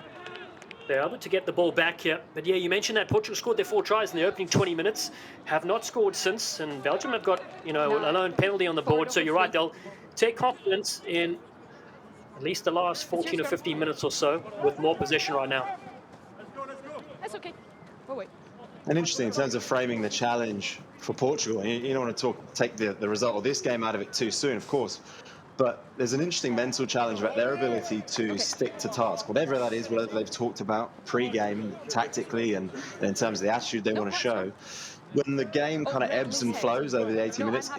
they're able to get the ball back here. But yeah, you mentioned that Portugal scored their 4 tries in the opening 20 minutes, have not scored since, and Belgium have got, a lone penalty on the board. So you're right, they'll take confidence in at least the last 14 or 15 minutes or so with more possession right now. That's okay. We'll wait. And interesting in terms of framing the challenge for Portugal. You don't want to take the result of this game out of it too soon, of course. But there's an interesting mental challenge about their ability to stick to task, whatever that is, whatever they've talked about pre-game, tactically, and in terms of the attitude they want to show. When the game kind of ebbs and flows over the 80 minutes,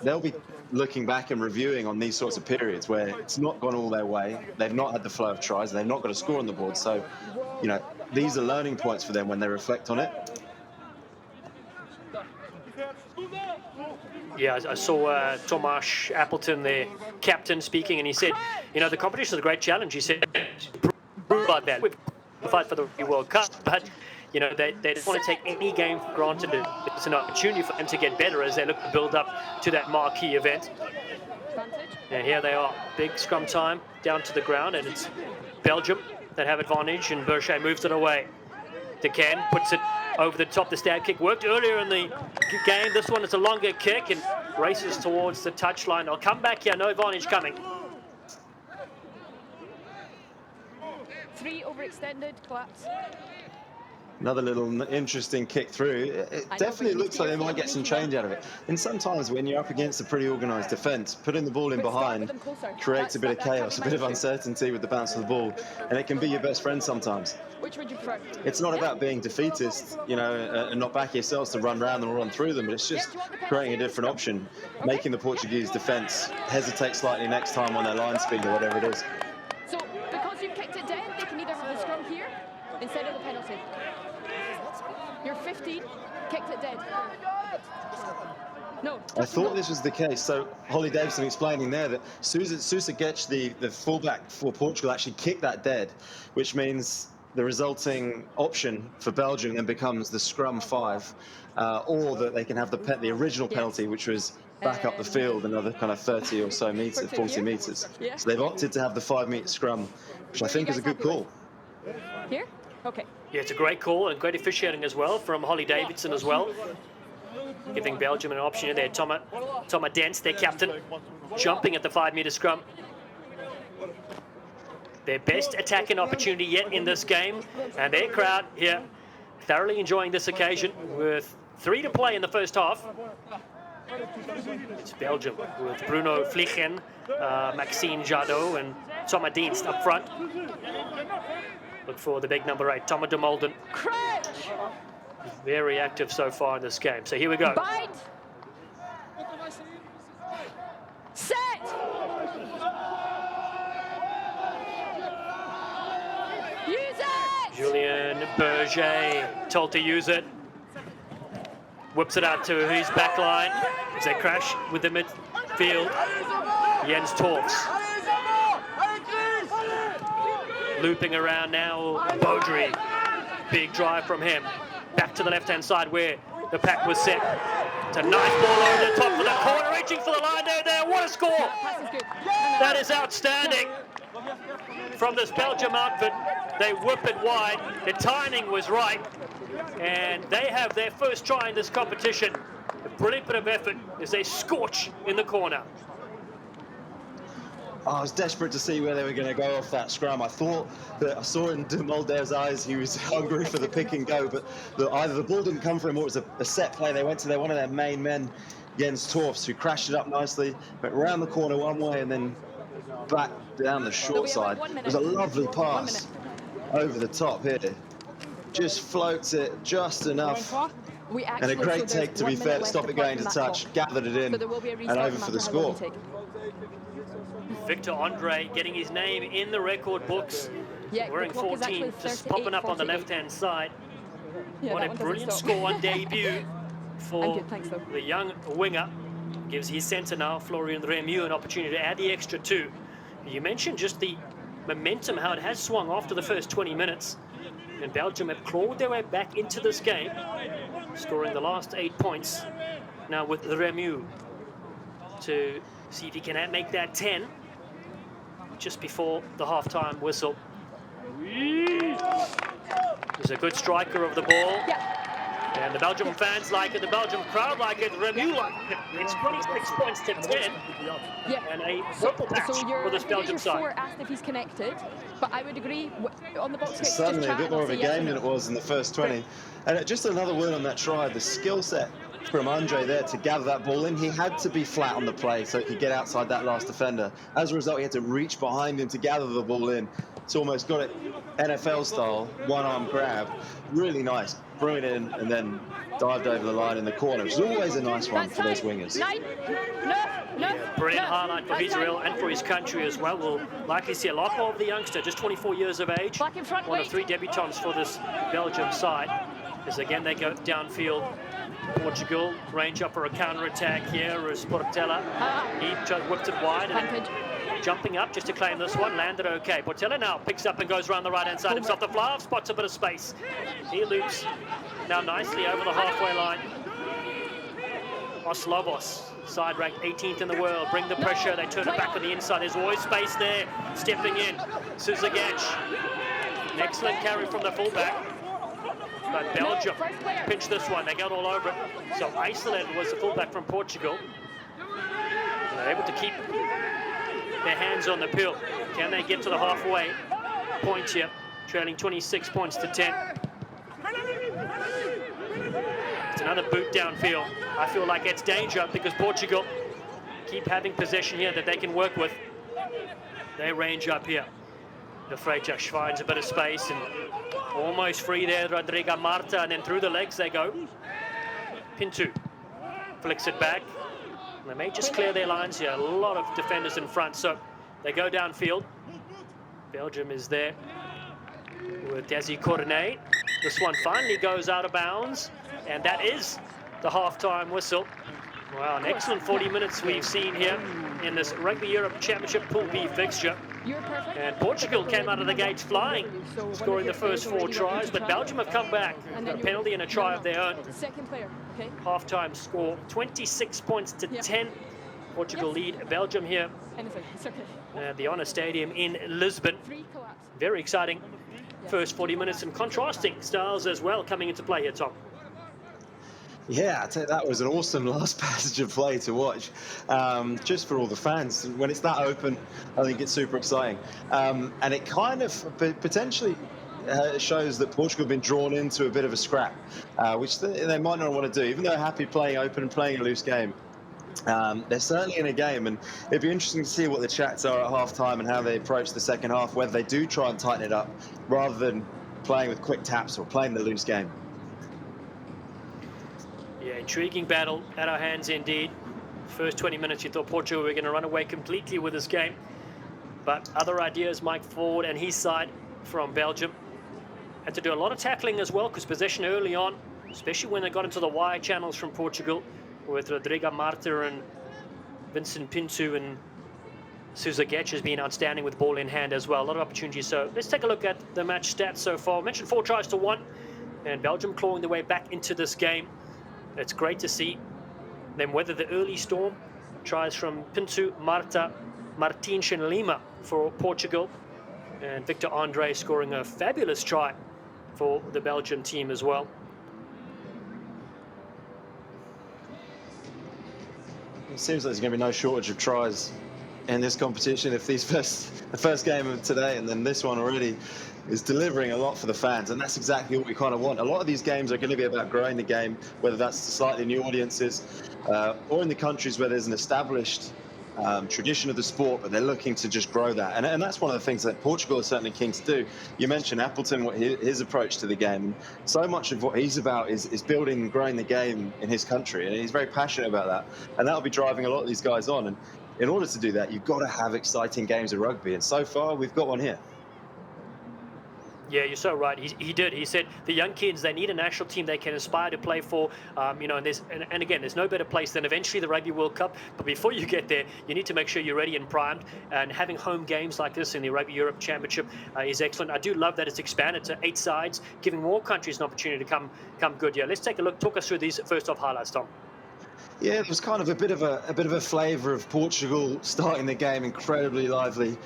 they'll be looking back and reviewing on these sorts of periods where it's not gone all their way, they've not had the flow of tries, and they've not got a score on the board. So, these are learning points for them when they reflect on it. Yeah, I saw Tomasz Appleton, their captain, speaking, and he said, the competition is a great challenge. He said, prove like that. We've fight for the World Cup, but they don't want to take any game for granted. It's an opportunity for them to get better as they look to build up to that marquee event. And here they are, big scrum time down to the ground, and it's Belgium that have advantage, and Berger moves it away. De Can puts it over the top. The stab kick worked earlier in the game. This one is a longer kick and races towards the touchline. They'll come back here, no advantage coming. 3 overextended, collapse. Another little interesting kick through. It definitely looks like they might get some change out of it. And sometimes when you're up against a pretty organised defence, putting the ball in behind creates a bit of chaos, a bit of uncertainty with the bounce of the ball, and it can be your best friend sometimes. Which would you prefer? It's not about being defeatist, and not back yourselves to run around them or run through them, but it's just creating a different option, making the Portuguese defence hesitate slightly next time on their line speed or whatever it is. So, because you've kicked it dead, they can either have the scrum here instead of the penalty. You're 15, kicked it dead. No. I thought this was the case. So Holly Davidson explaining there that Sousa Getch, the fullback for Portugal, actually kicked that dead, which means the resulting option for Belgium then becomes the scrum 5, or that they can have the original penalty, which was back up the field another kind of 30 or so metres, 40 metres. So they've opted to have the 5-metre scrum, which I think is a good call. Here? Okay. Yeah, it's a great call and great officiating as well from Holly Davidson as well, giving Belgium an option there. Thomas Dienst, their captain, jumping at the 5-metre scrum. Their best attacking opportunity yet in this game, and their crowd here thoroughly enjoying this occasion with 3 to play in the first half. It's Belgium with Bruno Vliegen, Maxime Jadot, and Thomas Dienst up front. Look for the big number 8, Thomas de Molden. Very active so far in this game. So here we go. Bind. Set. Use it. Julien Berger told to use it. Whips it out to his back line as they crash with the midfield. Jens Torfs. Looping around now, Baudry. Big drive from him. Back to the left-hand side where the pack was set. It's a nice ball over the top of the corner, reaching for the line there. What a score! That is outstanding from this Belgium outfit. They whip it wide. The timing was right. And they have their first try in this competition. A brilliant bit of effort as they scorch in the corner. I was desperate to see where they were going to go off that scrum. I thought that I saw in de Molder's eyes he was hungry for the pick and go, but either the ball didn't come for him or it was a set play. They went to one of their main men, Jens Torfs, who crashed it up nicely, went around the corner one way and then back down the short side. It was a lovely pass over the top here. Just floats it just enough. And a great take, to be fair, to stop it going to touch, gathered it in, and over for the score. Victor Andre getting his name in the record books Yeah, wearing the clock is 14, actually just popping up on the 38-48. left-hand side. Yeah, What that a one doesn't brilliant stop. score on debut I'm for good, thanks though. the young winger. Gives his centre now, Florian Remieux, an opportunity to add the extra 2. You mentioned just the momentum, how it has swung after the first 20 minutes. And Belgium have clawed their way back into this game, scoring the last 8 points. Now with Remieux to see if he can make that 10 just before the half-time whistle. He's a good striker of the ball. Yeah. And the Belgium fans like it, the Belgium crowd like it, Remieux like it. It's 26 points to 10. Yeah. And a purple patch So for this Belgium side. four asked if he's connected, but I would agree on the box. It's suddenly a bit more of a game than it was in the first 20. And just another word on that try, the skill set from Andre there to gather that ball in. He had to be flat on the play so he could get outside that last defender. As a result, he had to reach behind him to gather the ball in. It's almost got it NFL style, one-arm grab. Really nice. Threw it in and then dived over the line in the corner, which is always a nice one for those wingers. Brilliant highlight for Israel and for his country as well. We'll likely see a lot more of the youngster, just 24 years of age. One of 3 debutants for this Belgium side. As again they go downfield. Portugal range up for a counter-attack here as Portela. He whipped it wide and jumping up just to claim this one, landed okay. Portela now picks up and goes around the right-hand side himself. The Flav spots a bit of space. He loops now nicely over the halfway line. Oslovos, side ranked 18th in the world, bring the pressure, they turn it back on the inside. There's always space there, stepping in. Suzagach, an excellent carry from the fullback. But Belgium pinched this one, they got all over it. So Iceland was the fullback from Portugal. They're able to keep their hands on the pill. Can they get to the halfway point here? Trailing 26 points to 10. It's another boot downfield. I feel like it's danger because Portugal keep having possession here that they can work with. They range up here. The Freitas finds a bit of space and almost free there, Rodrigo Marta, and then through the legs they go. Pinto flicks it back. They may just clear their lines here. A lot of defenders in front, so they go downfield. Belgium is there with Desi Cornet. This one finally goes out of bounds, and that is the half-time whistle. Wow, an excellent 40 minutes we've seen here in this Rugby Europe Championship Pool B fixture. And Portugal came out of the gates flying, scoring the first 4 tries, but Belgium have come back. Got a penalty and a try of their own. Half-time score, 26 points to 10. Portugal lead Belgium here at the Honor Stadium in Lisbon. Very exciting first 40 minutes and contrasting styles as well coming into play here, Tom. Yeah, I'd say that was an awesome last passage of play to watch, just for all the fans. When it's that open, I think it's super exciting. And it kind of potentially shows that Portugal have been drawn into a bit of a scrap, which they might not want to do, even though they're happy playing open and playing a loose game. They're certainly in a game, and it'd be interesting to see what the chats are at half-time and how they approach the second half, whether they do try and tighten it up rather than playing with quick taps or playing the loose game. Yeah, intriguing battle at our hands indeed. First 20 minutes, you thought Portugal were going to run away completely with this game. But other ideas, Mike Ford and his side from Belgium had to do a lot of tackling as well, because possession early on, especially when they got into the wide channels from Portugal, with Rodrigo Marta and Vincent Pinto, and Suzagach has been outstanding with ball in hand as well. A lot of opportunities. So let's take a look at the match stats so far. I mentioned 4 tries to 1, and Belgium clawing their way back into this game. It's great to see them weather the early storm. Tries from Pinto, Marta, Martins and Lima for Portugal, and Victor Andre scoring a fabulous try for the Belgian team as well. It seems like there's going to be no shortage of tries in this competition if the first game of today and then this one already is delivering a lot for the fans, and that's exactly what we kind of want. A lot of these games are going to be about growing the game, whether that's to slightly new audiences or in the countries where there's an established tradition of the sport, but they're looking to just grow that. And that's one of the things that Portugal is certainly keen to do. You mentioned Appleton, what his approach to the game. And so much of what he's about is building and growing the game in his country, and he's very passionate about that. And that'll be driving a lot of these guys on. And in order to do that, you've got to have exciting games of rugby. And so far, we've got one here. Yeah, you're so right. He did. He said the young kids, they need a national team they can aspire to play for. And again, there's no better place than eventually the Rugby World Cup. But before you get there, you need to make sure you're ready and primed. And having home games like this in the Rugby Europe Championship is excellent. I do love that it's expanded to 8 sides, giving more countries an opportunity to come good. Yeah, let's take a look. Talk us through these first off highlights, Tom. Yeah, it was kind of a bit of a flavour of Portugal starting the game incredibly lively,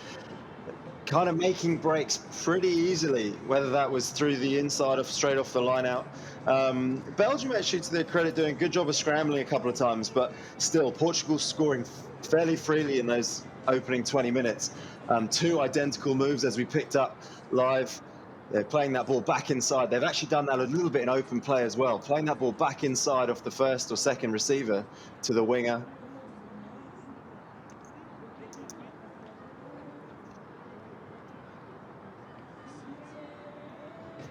kind of making breaks pretty easily, whether that was through the inside or straight off the line out. Belgium actually, to their credit, doing a good job of scrambling a couple of times, but still, Portugal scoring fairly freely in those opening 20 minutes. 2 identical moves as we picked up live. They're playing that ball back inside. They've actually done that a little bit in open play as well, playing that ball back inside off the first or second receiver to the winger.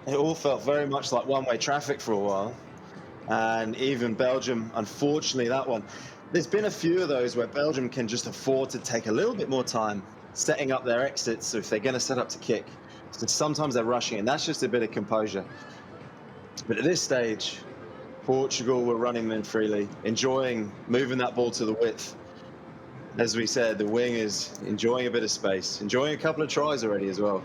It all felt very much like one-way traffic for a while. And even Belgium, unfortunately, that one. There's been a few of those where Belgium can just afford to take a little bit more time setting up their exits if they're going to set up to kick. So sometimes they're rushing, and that's just a bit of composure. But at this stage, Portugal were running them freely, enjoying moving that ball to the width. As we said, the wing is enjoying a bit of space, enjoying a couple of tries already as well.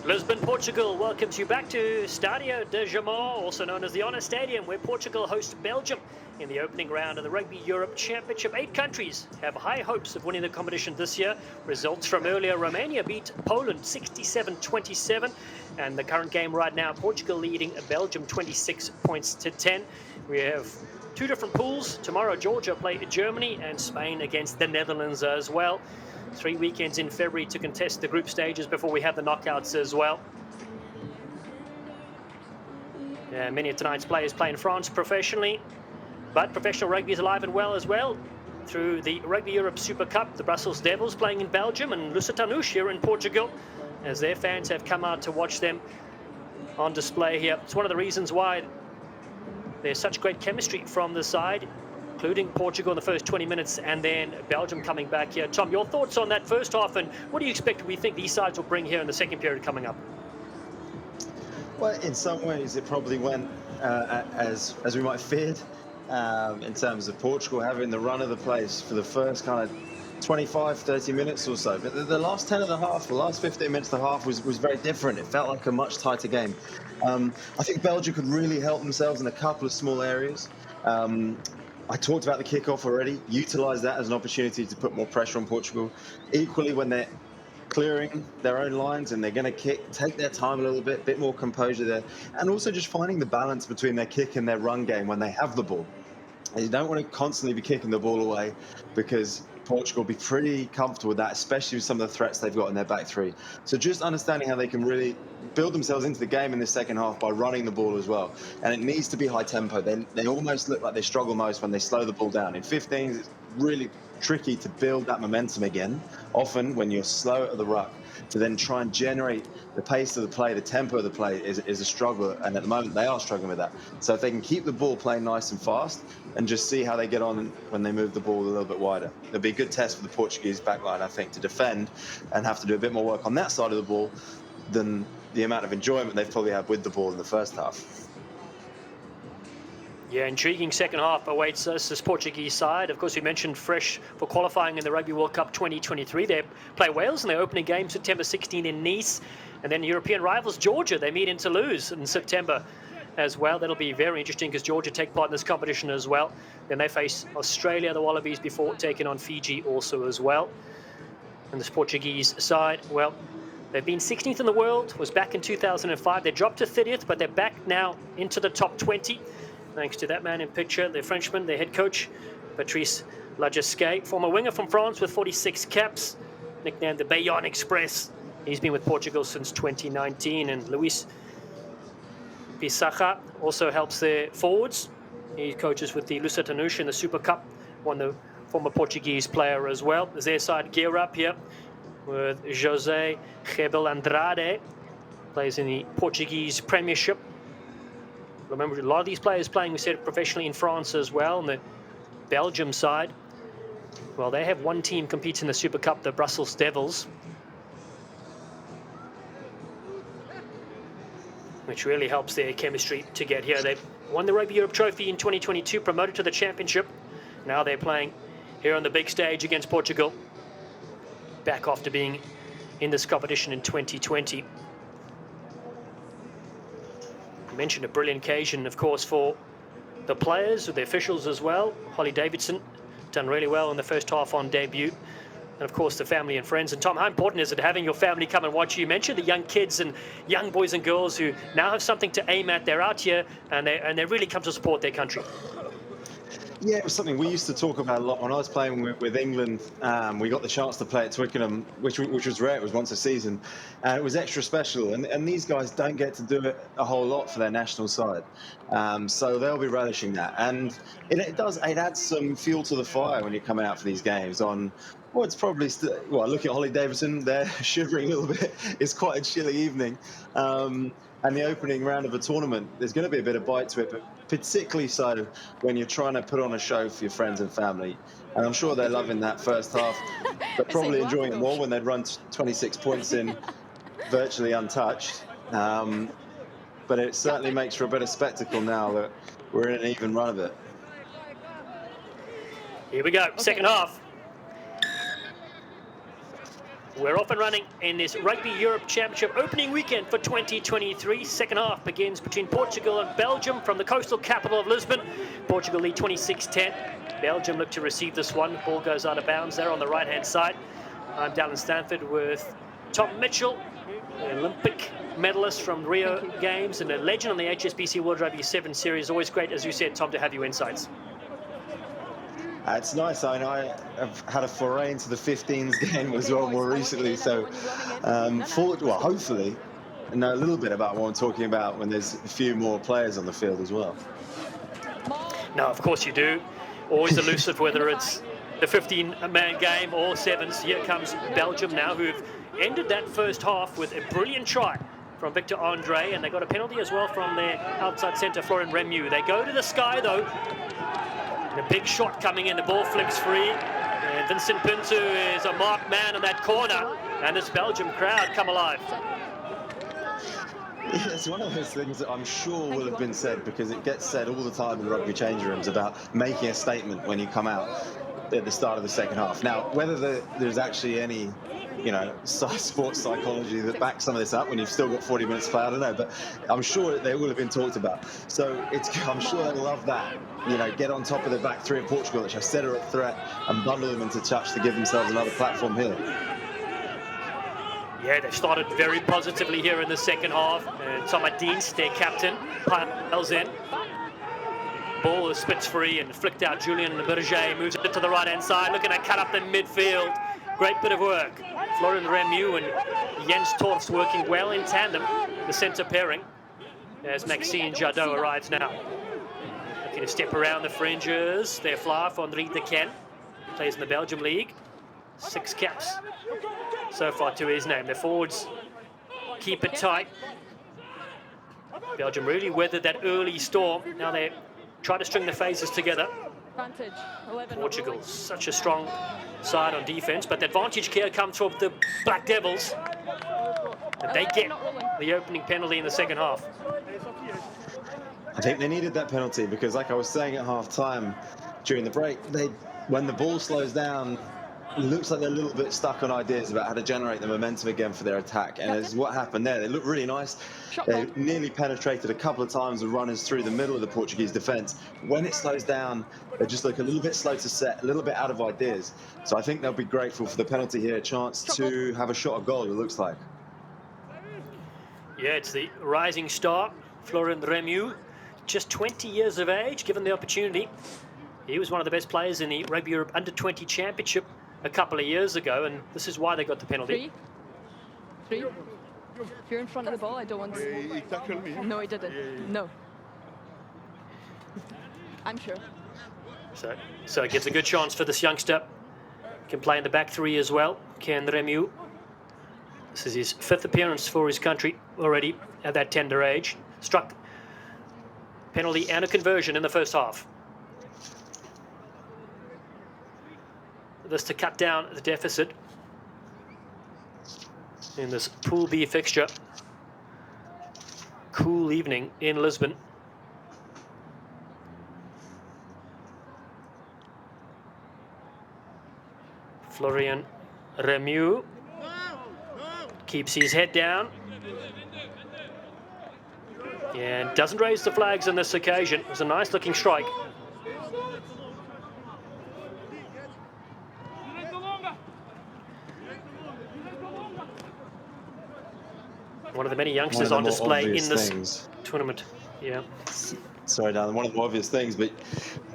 Lisbon, Portugal welcomes you back to Stadio de Jamor, also known as the Honour Stadium, where Portugal hosts Belgium in the opening round of the Rugby Europe Championship. 8 countries have high hopes of winning the competition this year. Results from earlier: Romania beat Poland 67-27, and the current game right now, Portugal leading Belgium 26 points to 10. We have 2 different pools. Tomorrow, Georgia play Germany and Spain against the Netherlands as well. 3 weekends in February to contest the group stages before we have the knockouts as well. Many of tonight's players play in France professionally, but professional rugby is alive and well as well through the Rugby Europe Super Cup. The Brussels Devils playing in Belgium and Lusitanois here in Portugal, as their fans have come out to watch them on display here. It's one of the reasons why there's such great chemistry from the side, including Portugal in the first 20 minutes and then Belgium coming back here. Tom, your thoughts on that first half, and what do you expect we think these sides will bring here in the second period coming up? Well, in some ways, it probably went as we might have feared, in terms of Portugal having the run of the place for the first kind of 25, 30 minutes or so. But the last 10 of the half, the last 15 minutes of the half was very different. It felt like a much tighter game. I think Belgium could really help themselves in a couple of small areas. I talked about the kickoff already. Utilise that as an opportunity to put more pressure on Portugal. Equally, when they're clearing their own lines and they're going to kick, take their time a little bit more composure there. And also just finding the balance between their kick and their run game when they have the ball. And you don't want to constantly be kicking the ball away, because Portugal be pretty comfortable with that, especially with some of the threats they've got in their back three. So just understanding how they can really build themselves into the game in the second half by running the ball as well. And it needs to be high tempo. They almost look like they struggle most when they slow the ball down. In 15s, it's really tricky to build that momentum again, often when you're slow at the ruck, to then try and generate the pace of the play, the tempo of the play is a struggle, and at the moment they are struggling with that. So if they can keep the ball playing nice and fast and just see how they get on when they move the ball a little bit wider, it'll be a good test for the Portuguese backline, I think, to defend and have to do a bit more work on that side of the ball than the amount of enjoyment they've probably had with the ball in the first half. Yeah, intriguing second half awaits us, this Portuguese side. Of course, we mentioned fresh for qualifying in the Rugby World Cup 2023. They play Wales in their opening game, September 16 in Nice. And then European rivals, Georgia, they meet in Toulouse in September as well. That'll be very interesting because Georgia take part in this competition as well. Then they face Australia, the Wallabies, before taking on Fiji also as well. And this Portuguese side, well, they've been 16th in the world, was back in 2005. They dropped to 30th, but they're back now into the top 20. Thanks to that man in picture, the Frenchman, their head coach, Patrice Lagesquet, former winger from France with 46 caps, nicknamed the Bayonne Express. He's been with Portugal since 2019, and Luis Pisacha also helps their forwards. He coaches with the Lusitanush in the Super Cup, won the former Portuguese player as well. There's their side gear up here with José Rebel Andrade, plays in the Portuguese Premiership. Remember, a lot of these players playing, we said, professionally in France as well. And the Belgium side, well, they have one team competes in the Super Cup, the Brussels Devils, which really helps their chemistry to get here. They won the Rugby Europe Trophy in 2022, promoted to the Championship. Now they're playing here on the big stage against Portugal, back after being in this competition in 2020. Mentioned a brilliant occasion, of course, for the players, the officials as well. Holly Davidson done really well in the first half on debut. And of course, the family and friends. And Tom, how important is it having your family come and watch you? You mentioned the young kids and young boys and girls who now have something to aim at. They're out here and they really come to support their country. Yeah, it was something we used to talk about a lot. When I was playing with England, we got the chance to play at Twickenham, which was rare. It was once a season, and it was extra special. And these guys don't get to do it a whole lot for their national side, so they'll be relishing that. And it adds some fuel to the fire when you come out for these games on. Well, it's probably still. Well, look at Holly Davidson. They're shivering a little bit. It's quite a chilly evening. And the opening round of a tournament, there's going to be a bit of bite to it, but particularly so when you're trying to put on a show for your friends and family. And I'm sure they're loving that first half, but probably enjoying it more when they'd run 26 points in virtually untouched. But it certainly makes for a better spectacle now that we're in an even run of it. Here we go, second half. We're off and running in this Rugby Europe Championship opening weekend for 2023. Second half begins between Portugal and Belgium from the coastal capital of Lisbon. Portugal lead 26-10. Belgium look to receive this one. Ball goes out of bounds there on the right-hand side. I'm Dallin Stanford with Tom Mitchell, the Olympic medalist from Rio Games and a legend on the HSBC World Rugby 7 Series. Always great, as you said, Tom, to have you insights. It's nice. I have had a foray into the 15s game as well more recently, so hopefully know a little bit about what I'm talking about when there's a few more players on the field as well. No, of course you do. Always elusive, whether it's the 15-man game or sevens. Here comes Belgium now, who've ended that first half with a brilliant try from Victor Andre, and they got a penalty as well from their outside centre, Florian Remu. They go to the sky, though. And a big shot coming in, the ball flicks free. And Vincent Pinto is a marked man in that corner. And this Belgium crowd come alive. Yeah, it's one of those things that I'm sure will have been said, because it gets said all the time in the rugby change rooms about making a statement when you come out at the start of the second half. Now, whether there's actually any, sports psychology that backs some of this up when you've still got 40 minutes to play, I don't know, but I'm sure they will have been talked about. So I'm sure they'll love that. Get on top of the back three of Portugal, which I said are a threat, and bundle them into touch to give themselves another platform here. Yeah, they've started very positively here in the second half. And Thomas Dienst, their captain, piles in. Ball spits free and flicked out. Julien Berger moves it to the right-hand side, looking to cut up the midfield. Great bit of work. Florian Remu and Jens Torfs working well in tandem, the centre pairing, as Maxime Jadot arrives now. Looking to step around the fringes. Their flyer for Henri de Ken. Plays in the Belgium League. 6 caps so far to his name. The forwards keep it tight. Belgium really weathered that early storm. Now they try to string the phases together. Advantage, 11. Portugal, such a strong side on defense, but the advantage here comes from the Black Devils. And they get the opening penalty in the second half. I think they needed that penalty because, like I was saying at half-time during the break, when the ball slows down, it looks like they're a little bit stuck on ideas about how to generate the momentum again for their attack. And it's what happened there. They look really nice. They nearly penetrated a couple of times with runners through the middle of the Portuguese defence. When it slows down, they just look a little bit slow to set, a little bit out of ideas. So I think they'll be grateful for the penalty here, a chance to have a shot at goal, it looks like. Yeah, it's the rising star, Florian Remu, just 20 years of age, given the opportunity. He was one of the best players in the Rugby Europe Under-20 Championship a couple of years ago, and this is why they got the penalty. 3. If you're in front of the ball, I don't want to... He tackled me. No, he didn't. No. I'm sure. So it gives a good chance for this youngster. Can play in the back 3 as well, Ken Remu. This is his 5th appearance for his country already at that tender age. Struck penalty and a conversion in the first half. This to cut down the deficit in this Pool B fixture. Cool evening in Lisbon. Florian Remu keeps his head down and doesn't raise the flags on this occasion. It was a nice looking strike. One of the many youngsters on display in this tournament. Yeah. Sorry, Dan, one of the obvious things, but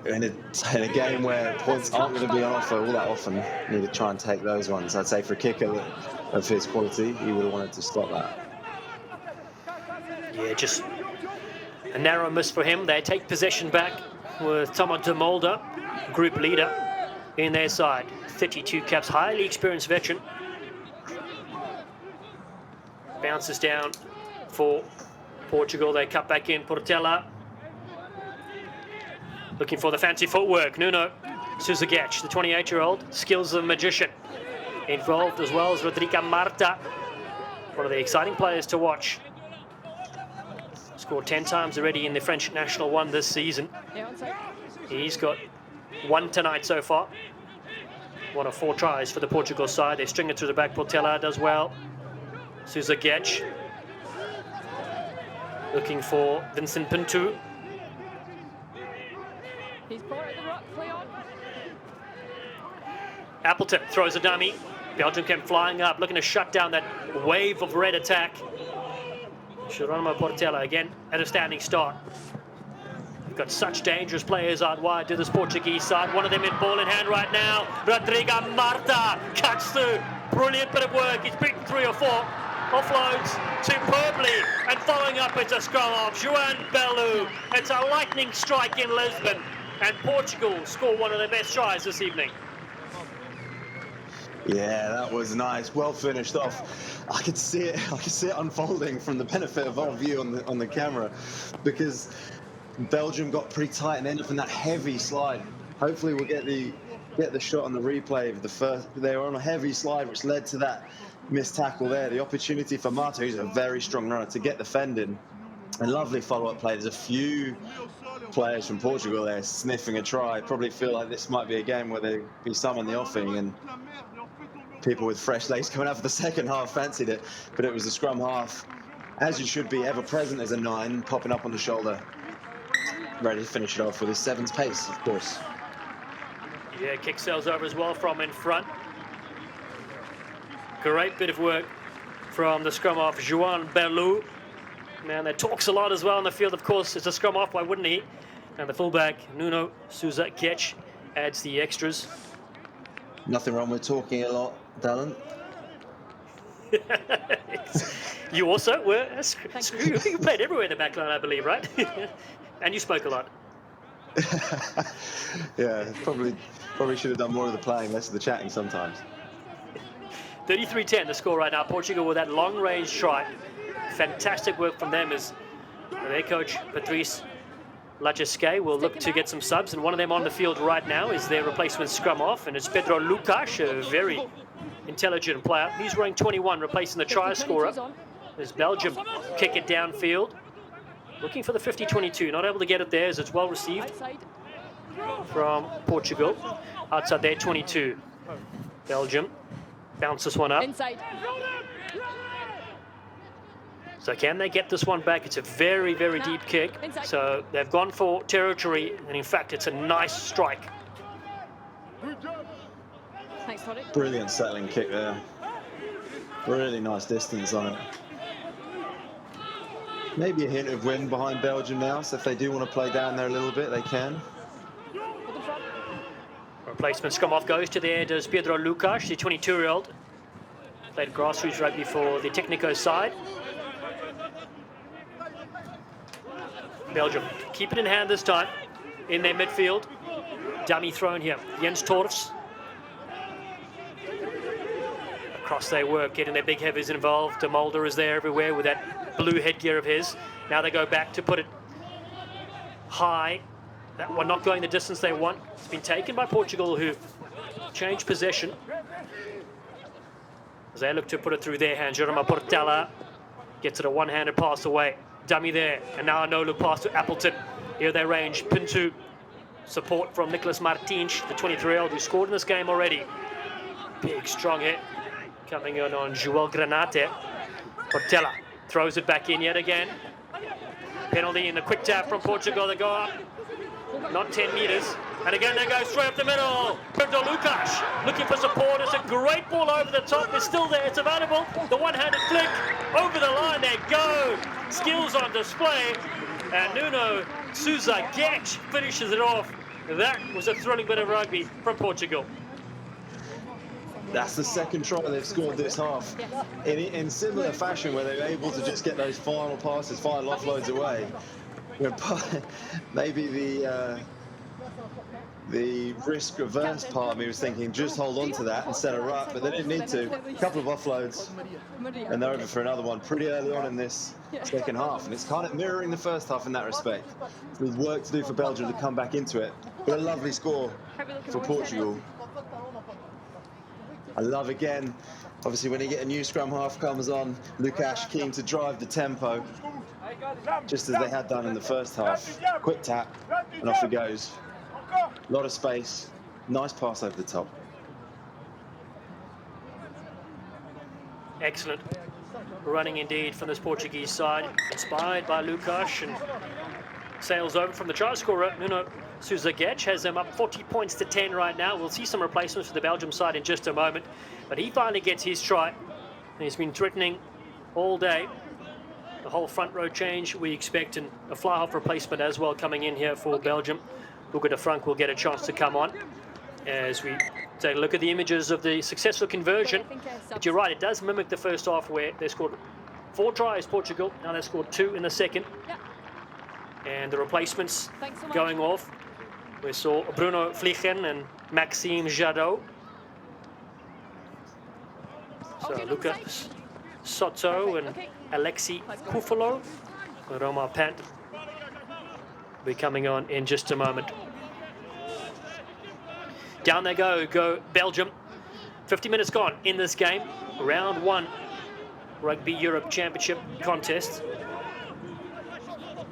in a game where points aren't going to be on offer all that often, you need to try and take those ones. I'd say for a kicker of his quality, he would have wanted to stop that. Yeah, just a narrow miss for him. They take possession back with Thomas de Mulder, group leader, in their side. 32 caps, highly experienced veteran. Bounces down for Portugal. They cut back in. Portela looking for the fancy footwork. Nuno Suzagach, the 28-year-old, skills of a magician. Involved as well as Rodrigo Marta, one of the exciting players to watch. Scored 10 times already in the French National 1 this season. He's got 1 tonight so far. 1 of 4 tries for the Portugal side. They string it through the back. Portela does well. Suzagach looking for Vincent Pinto. He's part of the rock, play on. Appleton throws a dummy. Belgium came flying up, looking to shut down that wave of red attack. Geronimo Portela again at a standing start. We've got such dangerous players out wide to this Portuguese side. One of them in ball in hand right now. Rodrigo Marta cuts through. Brilliant bit of work. He's beaten 3 or 4. Offloads superbly, and following up it's a scrum off. João Belu. It's a lightning strike in Lisbon, and Portugal score one of their best tries this evening. Yeah, that was nice. Well finished off. I could see it unfolding from the benefit of our view on the camera, because Belgium got pretty tight and ended up in that heavy slide. Hopefully we'll get the shot on the replay of the first. They were on a heavy slide, which led to that missed tackle there. The opportunity for Marta, who's a very strong runner, to get the fend in. A lovely follow-up play. There's a few players from Portugal there sniffing a try. Probably feel like this might be a game where there'll be some in the offing, and people with fresh legs coming out for the second half fancied it. But it was the scrum half, as you should be, ever present as a 9, popping up on the shoulder, ready to finish it off with his 7's pace, of course. Yeah, kick sails over as well from in front. Great bit of work from the scrum half, João Belu. Man, that talks a lot as well on the field, of course. It's a scrum half, why wouldn't he? And the fullback, Nuno Souza Ketch, adds the extras. Nothing wrong with talking a lot, Dallin. You also were you played everywhere in the back line, I believe, right? And you spoke a lot. Yeah, probably should have done more of the playing, less of the chatting sometimes. 33-10 the score right now. Portugal with that long range try. Fantastic work from them as their coach Patrice Lajesque will look to get some subs, and one of them on the field right now is their replacement scrum off, and it's Pedro Lucas, a very intelligent player. He's wearing 21, replacing the try scorer. As Belgium kick it downfield, looking for the 50-22, not able to get it there as it's well received from Portugal. Outside their 22, Belgium bounce this one up. Inside. So can they get this one back? It's a very, very deep kick. So they've gone for territory, and in fact, it's a nice strike. Thanks, Toddy. Brilliant settling kick there. Really nice distance on it. Maybe a hint of wind behind Belgium now, so if they do want to play down there a little bit, they can. Replacement scrum off goes to the air, does Pedro Lucas, the 22-year-old. Played grassroots rugby for the Technico side. Belgium keep it in hand this time in their midfield. Dummy thrown here. Jens Torfs. Across they work, getting their big heavies involved. De Mulder is there everywhere with that blue headgear of his. Now they go back to put it high. That one not going the distance they want. It's been taken by Portugal, who changed possession as they look to put it through their hands. Jerome Portela gets it a one-handed pass away. Dummy there, and now a no-look pass to Appleton. Here they range. Pinto, support from Nicolas Martins, the 23-year-old who scored in this game already. Big, strong hit coming in on Joel Granate. Portela throws it back in yet again. Penalty in the quick tap from Portugal. They go up, not 10 meters. And again they go straight up the middle. Pedro Lucas looking for support. It's a great ball over the top. It's still there. It's available. The one-handed flick over the line. They go. Skills on display. And Nuno Souza Ketch finishes it off. That was a thrilling bit of rugby from Portugal. That's the second try they've scored this half. In similar fashion, where they were able to just get those final passes, final offloads away. Maybe the risk reverse part of me was thinking just hold on to that and set her up, but they didn't need to. A couple of offloads and they're over for another one pretty early on in this second half, and it's kind of mirroring the first half in that respect. There's work to do for Belgium to come back into it, but a lovely score for Portugal. I love again, obviously when you get a new scrum half comes on, Lucas keen to drive the tempo, just as they had done in the first half. Quick tap and off it goes. A lot of space, nice pass over the top. Excellent running indeed from this Portuguese side, inspired by Lucas, and sails over from the try scorer. Nuno Souza Ketch has them up 40 points to 10 right now. We'll see some replacements for the Belgium side in just a moment, but he finally gets his try, and he's been threatening all day. The whole front row change we expect, and a fly-half replacement as well coming in here for Belgium. Hugo de Frank will get a chance to come on as we take a look at the images of the successful conversion. But you're right, it does mimic the first half where they scored 4 tries, Portugal. Now they scored 2 in the second. And the replacements going off. We saw Bruno Vliegen and Maxime Jadot. So Lucas Soto and Alexi Kufalo. Roma Pant will be coming on in just a moment. Down they go Belgium. 50 minutes gone in this game. Round 1 Rugby Europe Championship contest.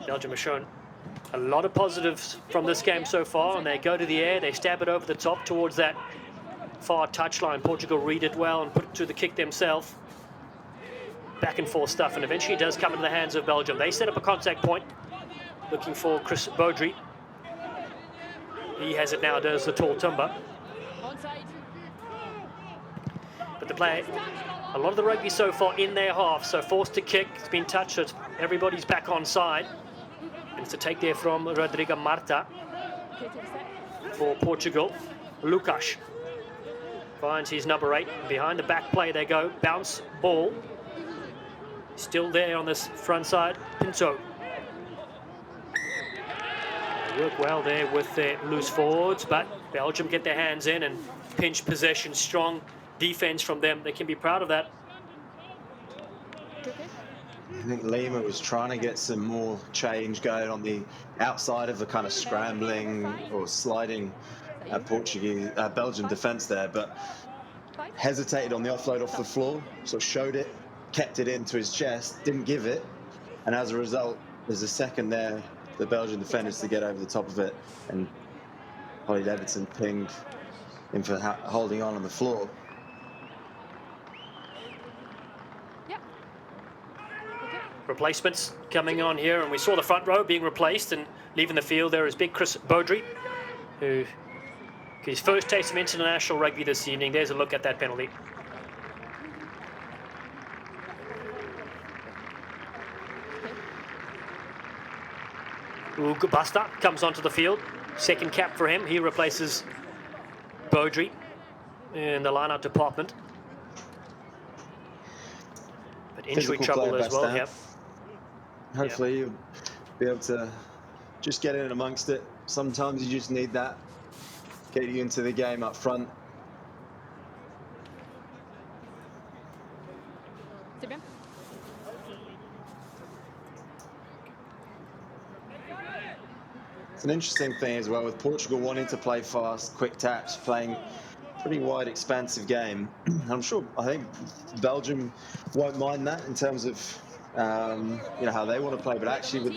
Belgium has shown a lot of positives from this game so far, and they go to the air, they stab it over the top towards that far touchline. Portugal read it well and put it to the kick themselves. Back and forth stuff, and eventually it does come into the hands of Belgium. They set up a contact point, looking for Chris Baudry. He has it now, does the tall Tumba. But the play, a lot of the rugby so far in their half, so forced to kick. It's been touched, so everybody's back on side. It's a take there from Rodrigo Marta Okay, take a set. for Portugal. Lucas finds his number 8. Behind the back play they go. Bounce ball. Still there on this front side. Pinto. They work well there with their loose forwards, but Belgium get their hands in and pinch possession. Strong defense from them. They can be proud of that. Okay. I think Lima was trying to get some more change going on the outside of the kind of scrambling or sliding Belgian defence there, but hesitated on the offload off the floor, so showed it, kept it into his chest, didn't give it, and as a result, there's a second there for the Belgian defenders to get over the top of it, and Holly Davidson pinged him for holding on the floor. Replacements coming on here, and we saw the front row being replaced, and leaving the field there is big Chris Baudry, who his first taste of international rugby this evening. There's a look at that penalty. Basta comes onto the field. Second cap for him. He replaces Baudry in the line-out department. But injury trouble as well. Yep. Hopefully you'll be able to just get in amongst it. Sometimes you just need that. Get you into the game up front. It's an interesting thing as well with Portugal wanting to play fast, quick taps, playing pretty wide, expansive game. I think Belgium won't mind that in terms of how they want to play, but actually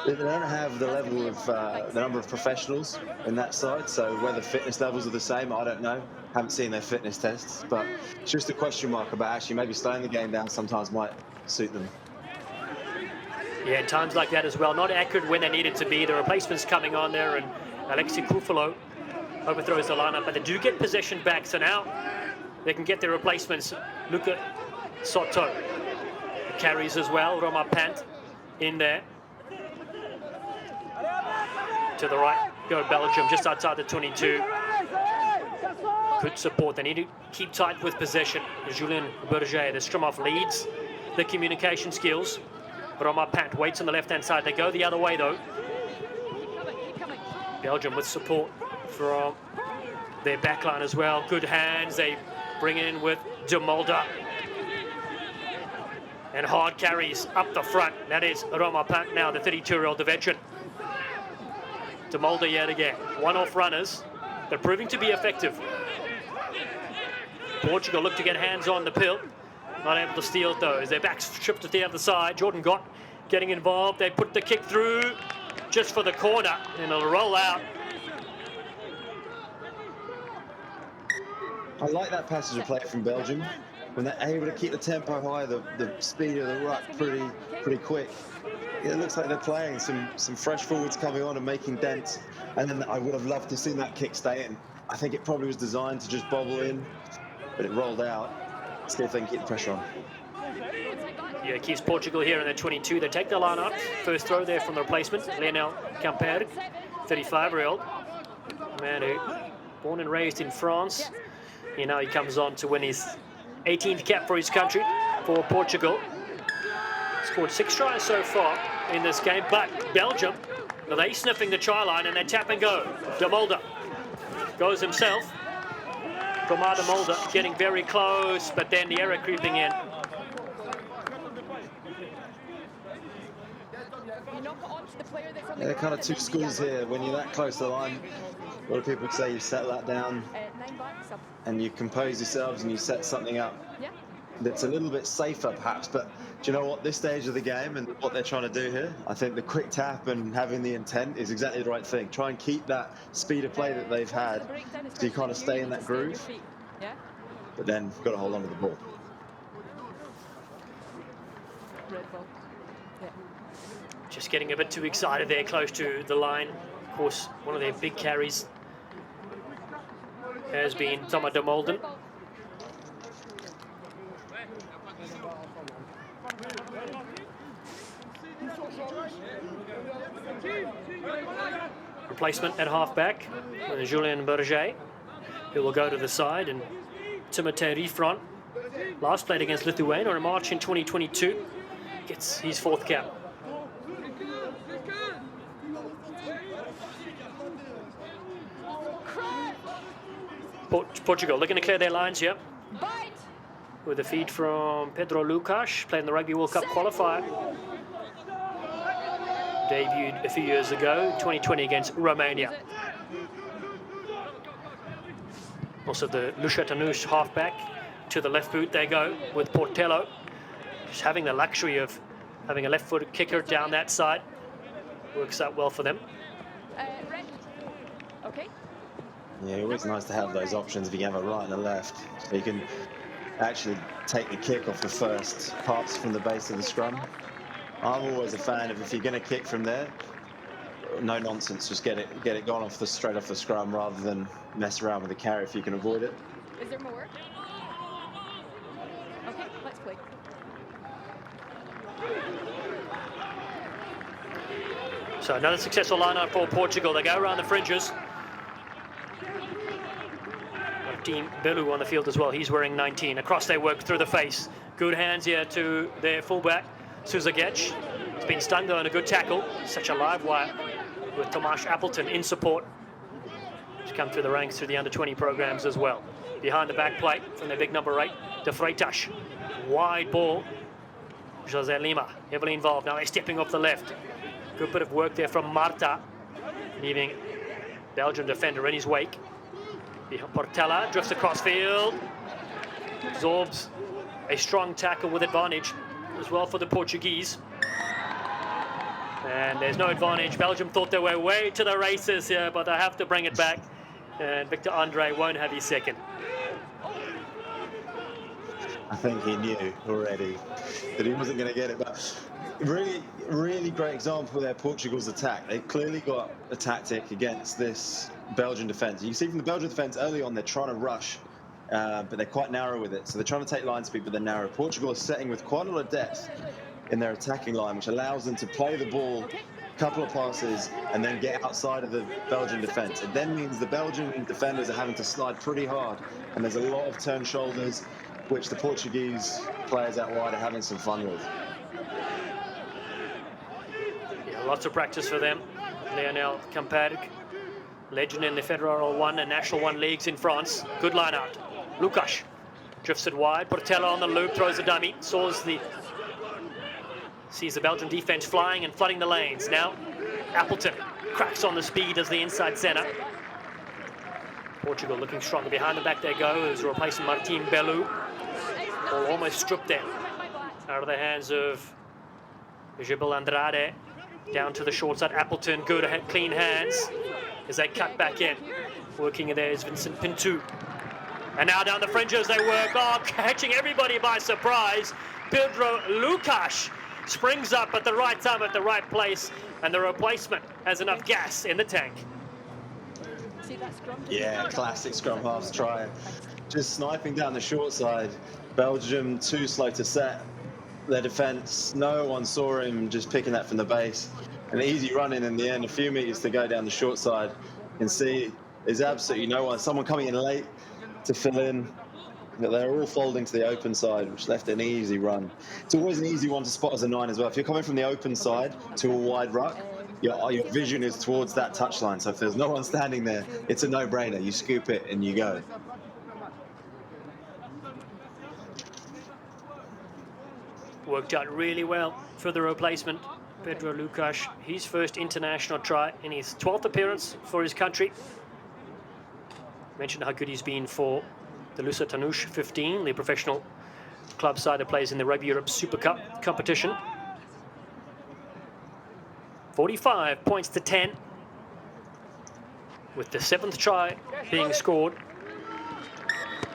they don't have the level of the number of professionals in that side, so whether fitness levels are the same, I don't know. Haven't seen their fitness tests, but it's just a question mark about actually maybe slowing the game down sometimes might suit them. Yeah, in times like that as well, not accurate when they needed to be. The replacements coming on there, and Alexi Kufalo overthrows the lineup, but they do get possession back, so now they can get their replacements. Luca Soto carries as well. Roma Pant in there. To the right, go Belgium, just outside the 22. Good support. They need to keep tight with possession. Julien Berger, the scrum-off, leads the communication skills. Roma Pant waits on the left-hand side. They go the other way, though. Belgium with support from their backline as well. Good hands. They bring it in with De Mulder. And hard carries up the front. That is Roma Pant now, the 32-year-old veteran. De Mulder yet again. One-off runners. They're proving to be effective. Portugal look to get hands on the pill. Not able to steal it, though, as their backs stripped to the other side. Jordan Gott getting involved. They put the kick through just for the corner, and it'll roll out. I like that passage of play from Belgium. When they're able to keep the tempo high, the speed of the ruck pretty quick. It looks like they're playing some fresh forwards coming on and making dents. And then I would have loved to see that kick stay in. I think it probably was designed to just bobble in, but it rolled out. See if they can keep the pressure on. Yeah, it keeps Portugal here in their 22. They take the line up. First throw there from the replacement, Lionel Camper, 35-year-old man who born and raised in France. He comes on to win his 18th cap for his country, for Portugal. Scored 6 tries so far in this game, but Belgium, they sniffing the try line and they tap and go. De Mulder goes himself. Komar De Mulder getting very close, but then the error creeping in. There are kind of two schools here. When you're that close to the line, a lot of people say you settle that down and you compose yourselves and you set something up that's a little bit safer perhaps, but do you know what, this stage of the game and what they're trying to do here, I think the quick tap and having the intent is exactly the right thing. Try and keep that speed of play that they've had so you kind of stay in that groove, but then you've got to hold on to the ball. Just getting a bit too excited there, close to the line. Of course, one of their big carries has been Thomas de Molden. Replacement at half-back, Julien Berger, who will go to the side, and Timothée Riffron, last played against Lithuania in March in 2022, gets his 4th cap. Portugal looking to clear their lines here. With a feed from Pedro Lucas, played in the Rugby World Cup qualifier. Debuted a few years ago, 2020 against Romania. Also the Lushatanouse halfback, to the left boot they go with Portello. Just having the luxury of having a left-footed kicker down that side. Works out well for them. Okay. Yeah, always nice to have those options if you have a right and a left. So you can actually take the kick off the first pass from the base of the scrum. I'm always a fan of, if you're going to kick from there, no nonsense, just get it gone off straight off the scrum rather than mess around with the carry if you can avoid it. Is there more? Okay, let's play. So another successful line-out for Portugal. They go around the fringes. Team Belu on the field as well. He's wearing 19. Across they work through the face. Good hands here to their fullback, Suzagec. He's been stung though, and a good tackle. Such a live wire with Tomasz Appleton in support. He's come through the ranks through the under-20 programs as well. Behind the back plate from their big number 8, De Freitas. Wide ball. José Lima heavily involved. Now they're stepping off the left. Good bit of work there from Marta, leaving Belgian defender in his wake. Portela drifts across field, absorbs a strong tackle with advantage as well for the Portuguese. And there's no advantage. Belgium thought they were way to the races here, but they have to bring it back. And Victor Andre won't have his second. I think he knew already that he wasn't going to get it, but really great example there, Portugal's attack. They've clearly got a tactic against this Belgian defence. You can see from the Belgian defence early on, they're trying to rush, but they're quite narrow with it. So they're trying to take line speed, but they're narrow. Portugal is setting with quite a lot of depth in their attacking line, which allows them to play the ball, a couple of passes, and then get outside of the Belgian defence. It then means the Belgian defenders are having to slide pretty hard, and there's a lot of turned shoulders, which the Portuguese players out wide are having some fun with. Yeah, lots of practice for them. Lionel Camperg, legend in the Federal 1 and National 1 leagues in France. Good line out. Lucas drifts it wide. Portela on the loop, throws a dummy. Sees the Belgian defense flying and flooding the lanes. Now, Appleton cracks on the speed as the inside center. Portugal looking stronger. Behind the back they go as replacing Martin Belu. Ball almost stripped there out of the hands of Gibel Andrade. Down to the short side, Appleton, good, clean hands as they cut back in. Working there is Vincent Pinto. And now down the fringes they work, catching everybody by surprise. Pedro Lucas springs up at the right time, at the right place, and the replacement has enough gas in the tank. Yeah, classic scrum halves try. Just sniping down the short side. Belgium too slow to set their defence. No one saw him, just picking that from the base. An easy run in the end, a few metres to go down the short side. You can see there's absolutely no one. Someone coming in late to fill in. But they're all folding to the open side, which left an easy run. It's always an easy one to spot as a 9 as well. If you're coming from the open side to a wide ruck, your vision is towards that touchline. So if there's no one standing there, it's a no-brainer. You scoop it and you go. Worked out really well for the replacement. Pedro Lucas, his first international try in his 12th appearance for his country. Mentioned how good he's been for the Lusatanouse 15, the professional club side that plays in the Rugby Europe Super Cup competition. 45 points to 10, with the 7th try being scored.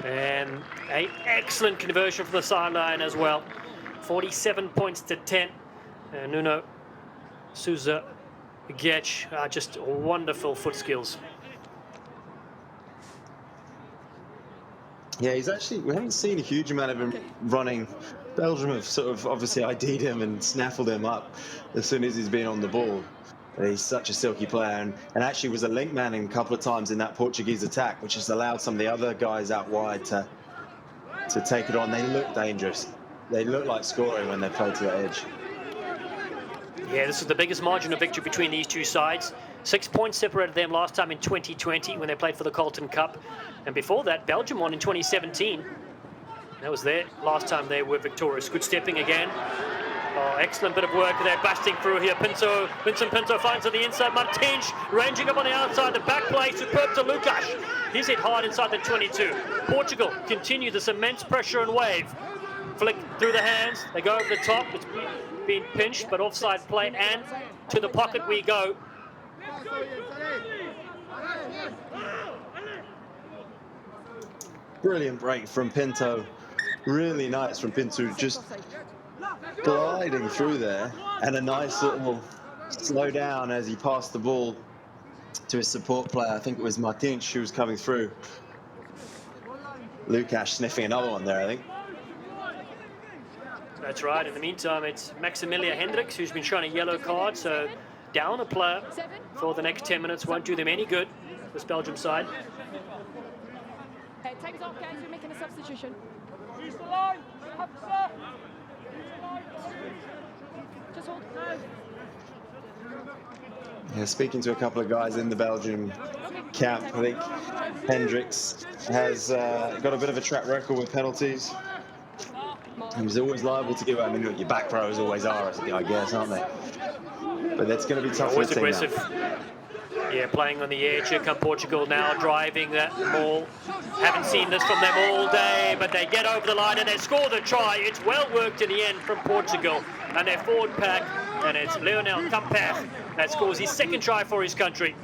And an excellent conversion from the sideline as well. 47 points to 10. Nuno Souza Getch, just wonderful foot skills. Yeah, he's actually, we haven't seen a huge amount of him running. Belgium have sort of obviously ID'd him and snaffled him up as soon as he's been on the ball. He's such a silky player, and actually was a link man a couple of times in that Portuguese attack, which has allowed some of the other guys out wide to take it on. They look dangerous. They look like scoring when they play to the edge. Yeah, this is the biggest margin of victory between these two sides. 6 points separated them last time in 2020 when they played for the Carlton Cup. And before that, Belgium won in 2017. That was their last time they were victorious. Good stepping again. Oh, excellent bit of work. They're busting through here. Vincent Pinto finds on the inside. Martins ranging up on the outside. The back play, superb to Lucas. He's hit hard inside the 22. Portugal continue this immense pressure and wave. Flick through the hands. They go over the top. It's been pinched, but offside play, and to the pocket we go. Brilliant break from Pinto. Really nice from Pinto, just gliding through there, and a nice little slow down as he passed the ball to his support player. I think it was Martins who was coming through. Lucas sniffing another one there, I think. That's right. In the meantime, it's Maximilia Hendricks who's been shown a yellow card, so down a player for the next 10 minutes won't do them any good, this Belgium side. Time's off, guys. We're making a substitution. Just hold. Yeah, speaking to a couple of guys in the Belgium camp, I think Hendricks has got a bit of a track record with penalties. He's always liable to give. I mean, your back rows always are, I guess, aren't they? But that's going to be tough for Always the team aggressive. now. Yeah, playing on the edge. Here come Portugal now, driving that ball. Haven't seen this from them all day, but they get over the line and they score the try. It's well worked in the end from Portugal and their forward pack, and it's Leonel Camper that scores his second try for his country.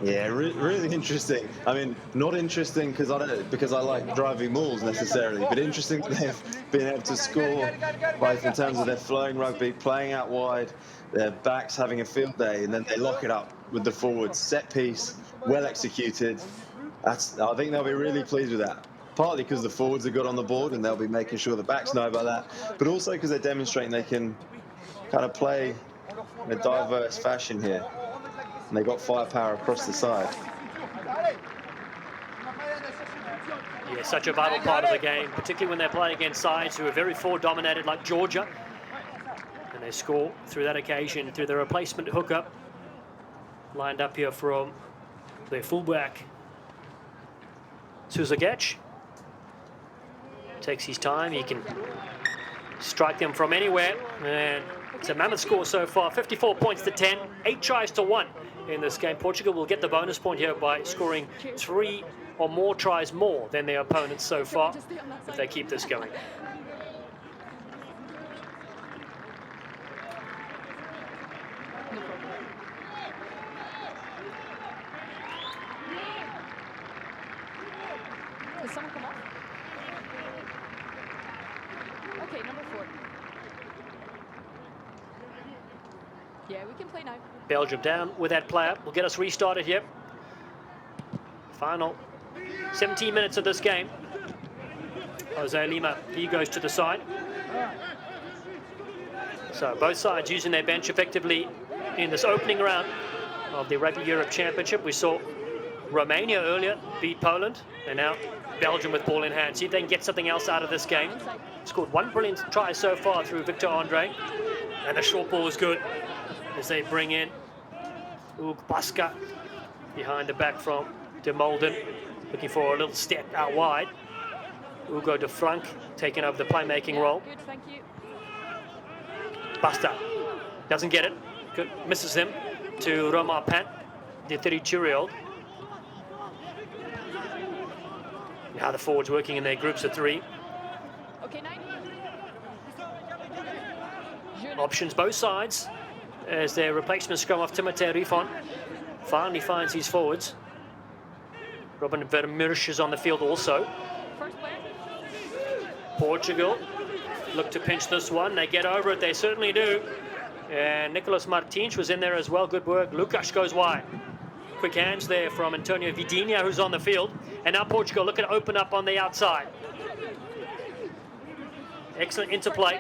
Yeah, really interesting. I mean, not interesting because I like driving mauls necessarily, but interesting that they've been able to score both in terms of their flowing rugby, playing out wide, their backs having a field day, and then they lock it up with the forwards. Set piece, well executed. I think they'll be really pleased with that. Partly because the forwards are good on the board and they'll be making sure the backs know about that, but also because they're demonstrating they can kind of play in a diverse fashion here. And they got firepower across the side. Yeah, such a vital part of the game, particularly when they're playing against sides who are very forward dominated like Georgia. And they score through that occasion, through the replacement hookup. Lined up here from their fullback, Suzagec. Takes his time, he can strike them from anywhere. And it's a mammoth score so far, 54 points to 10, 8 tries to 1. In this game, Portugal will get the bonus point here by scoring 3 or more tries more than their opponents so far if they keep this going. Does someone come off? Okay, number 4. Yeah, we can play now. Belgium down with that player. Will get us restarted here. Final 17 minutes of this game. Jose Lima, he goes to the side. So both sides using their bench effectively in this opening round of the Rugby Europe Championship. We saw Romania earlier beat Poland, and now Belgium with ball in hand. See if they can get something else out of this game. Scored 1 brilliant try so far through Victor Andre, and the short ball is good as they bring in Baska behind the back from De Molden, looking for a little step out wide. Hugo de Frank taking over the playmaking role. Good, thank you. Basta doesn't get it. Good, misses him to Roma Pan, the 32-year-old. Now the forwards working in their groups of 3. Okay, 9. Options both sides as their replacement scrum off Timothée Rifon finally finds his forwards. Robin Vermeersch is on the field also. First player. Portugal look to pinch this one. They get over it, they certainly do. And Nicolas Martins was in there as well. Good work. Lucas goes wide. Quick hands there from Antonio Vidinha, who's on the field. And now Portugal looking to open up on the outside. Excellent interplay.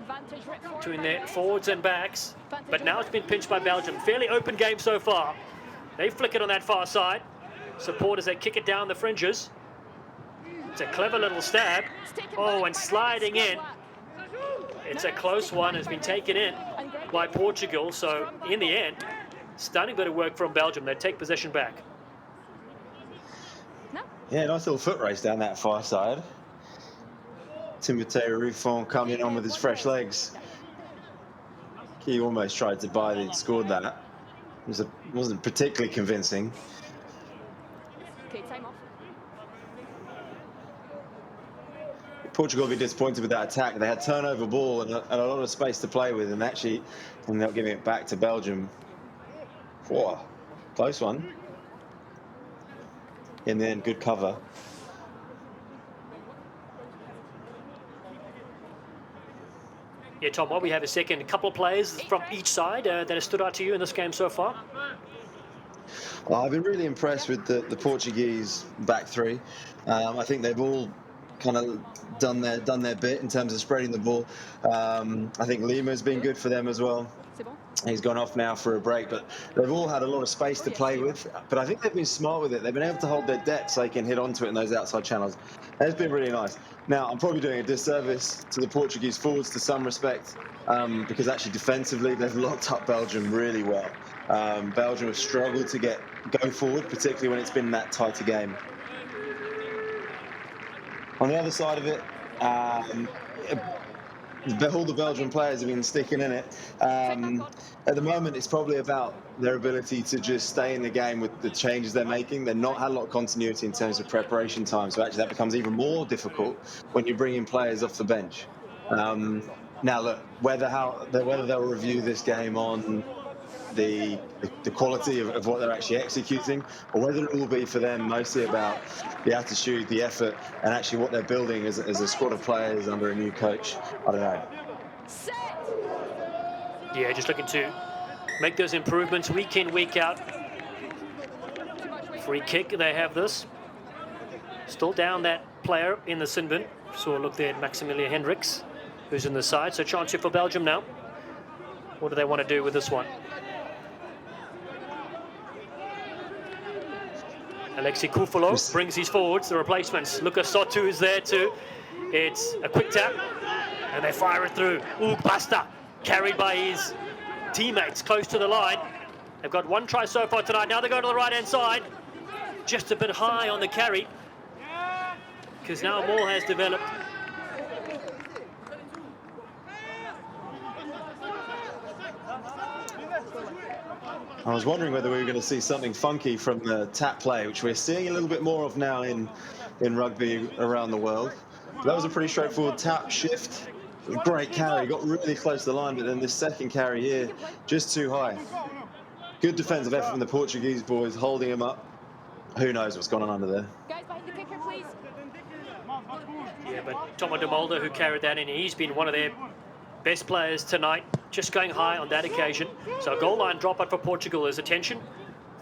Advantage Rick forward between by their Rick. forwards and backs. Advantage But now over. it's been pinched by Belgium. Fairly open game so far. They flick it on that far side. Supporters, they kick it down the fringes. It's a clever little stab. It's taken Oh, back and by sliding Rick. in. It's a close one. It's been taken in by Portugal. So in the end, stunning bit of work from Belgium. They take possession back. No. Yeah, nice little foot race down that far side. Timothée Ruffon coming on with his fresh legs. He almost tried to buy it and scored that. Wasn't particularly convincing. Okay, time off. Portugal will be disappointed with that attack. They had turnover ball and a lot of space to play with, and actually ended up giving it back to Belgium. Whoa, close one. In the end, good cover. Yeah, Tom, while we have a second, a couple of players from each side that have stood out to you in this game so far. Well, I've been really impressed with the Portuguese back three. I think they've all kind of done their bit in terms of spreading the ball. I think Lima's been good for them as well. C'est bon? He's gone off now for a break, but they've all had a lot of space to play with. But I think they've been smart with it. They've been able to hold their depth so they can hit onto it in those outside channels. And it's been really nice. Now, I'm probably doing a disservice to the Portuguese forwards to some respect, because actually defensively, they've locked up Belgium really well. Belgium have struggled to go forward, particularly when it's been that tight a game. On the other side of it, all the Belgian players have been sticking in it. At the moment, it's probably about their ability to just stay in the game with the changes they're making. They've not had a lot of continuity in terms of preparation time, so actually that becomes even more difficult when you bring in players off the bench. Now, look, whether they'll review this game on the quality of what they're actually executing, or whether it will be for them mostly about the attitude, the effort, and actually what they're building as a squad of players under a new coach, I don't know. Set! Yeah, just looking to make those improvements week in, week out. Free kick, they have this. Still down that player in the sin bin. So look there at Maximilian Hendricks, who's in the side. So chance here for Belgium now. What do they want to do with this one? Alexei Koufalo brings his forwards, the replacements. Lucas Sotu is there too. It's a quick tap, and they fire it through. Basta, carried by his teammates close to the line. They've got one try so far tonight. Now they go to the right-hand side. Just a bit high on the carry, because now more has developed. I was wondering whether we were going to see something funky from the tap play, which we're seeing a little bit more of now in rugby around the world. But that was a pretty straightforward tap shift. Great carry, got really close to the line, but then this second carry here, just too high. Good defensive effort from the Portuguese boys, holding him up. Who knows what's going on under there? Guys, behind the kicker, please. Yeah, but Tomo de Mulder, who carried that in, he's been one of their best players tonight, just going high on that occasion. So a goal line dropout for Portugal is attention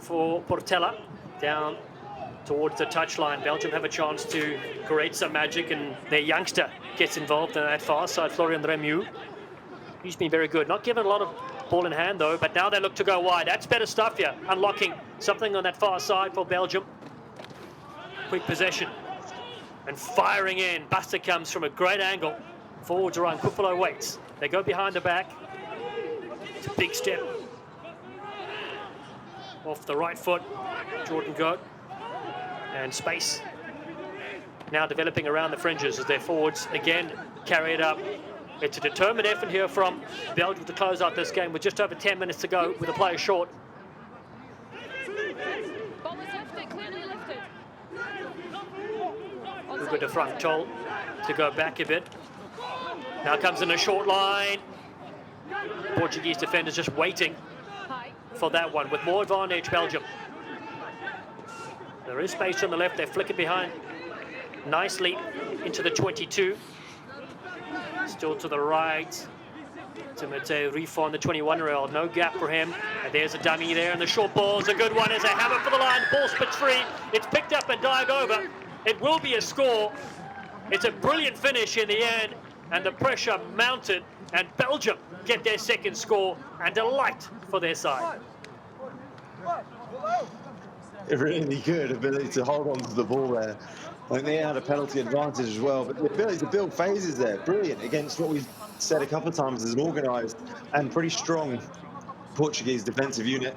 for Portela down towards the touchline. Belgium have a chance to create some magic, and their youngster gets involved in that far side, Florian Remieux. He's been very good. Not given a lot of ball in hand though, but now they look to go wide. That's better stuff here, unlocking something on that far side for Belgium. Quick possession and firing in. Buster comes from a great angle. Forwards around, Koufalo waits. They go behind the back. It's a big step. Off the right foot, Jordan Goat. And space. Now developing around the fringes as their forwards again carry it up. It's a determined effort here from Belgium to close out this game with just over 10 minutes to go with a player short. Ball is lifted, clearly lifted. We've got the front toll to go back a bit. Now comes in a short line. Portuguese defenders just waiting for that one with more advantage, Belgium. There is space on the left, they flick it behind nicely into the 22. Still to the right. Timothée Ruffon, the 21-year-old, no gap for him. And there's a dummy there, and the short ball's a good one as a hammer for the line. Ball spits free. It's picked up and dived over. It will be a score. It's a brilliant finish in the end. and the pressure mounted, and Belgium get their second score, and a light for their side. A really good ability to hold on to the ball there. I think they had a penalty advantage as well, but the ability to build phases there, brilliant against what we've said a couple of times as an organised and pretty strong Portuguese defensive unit.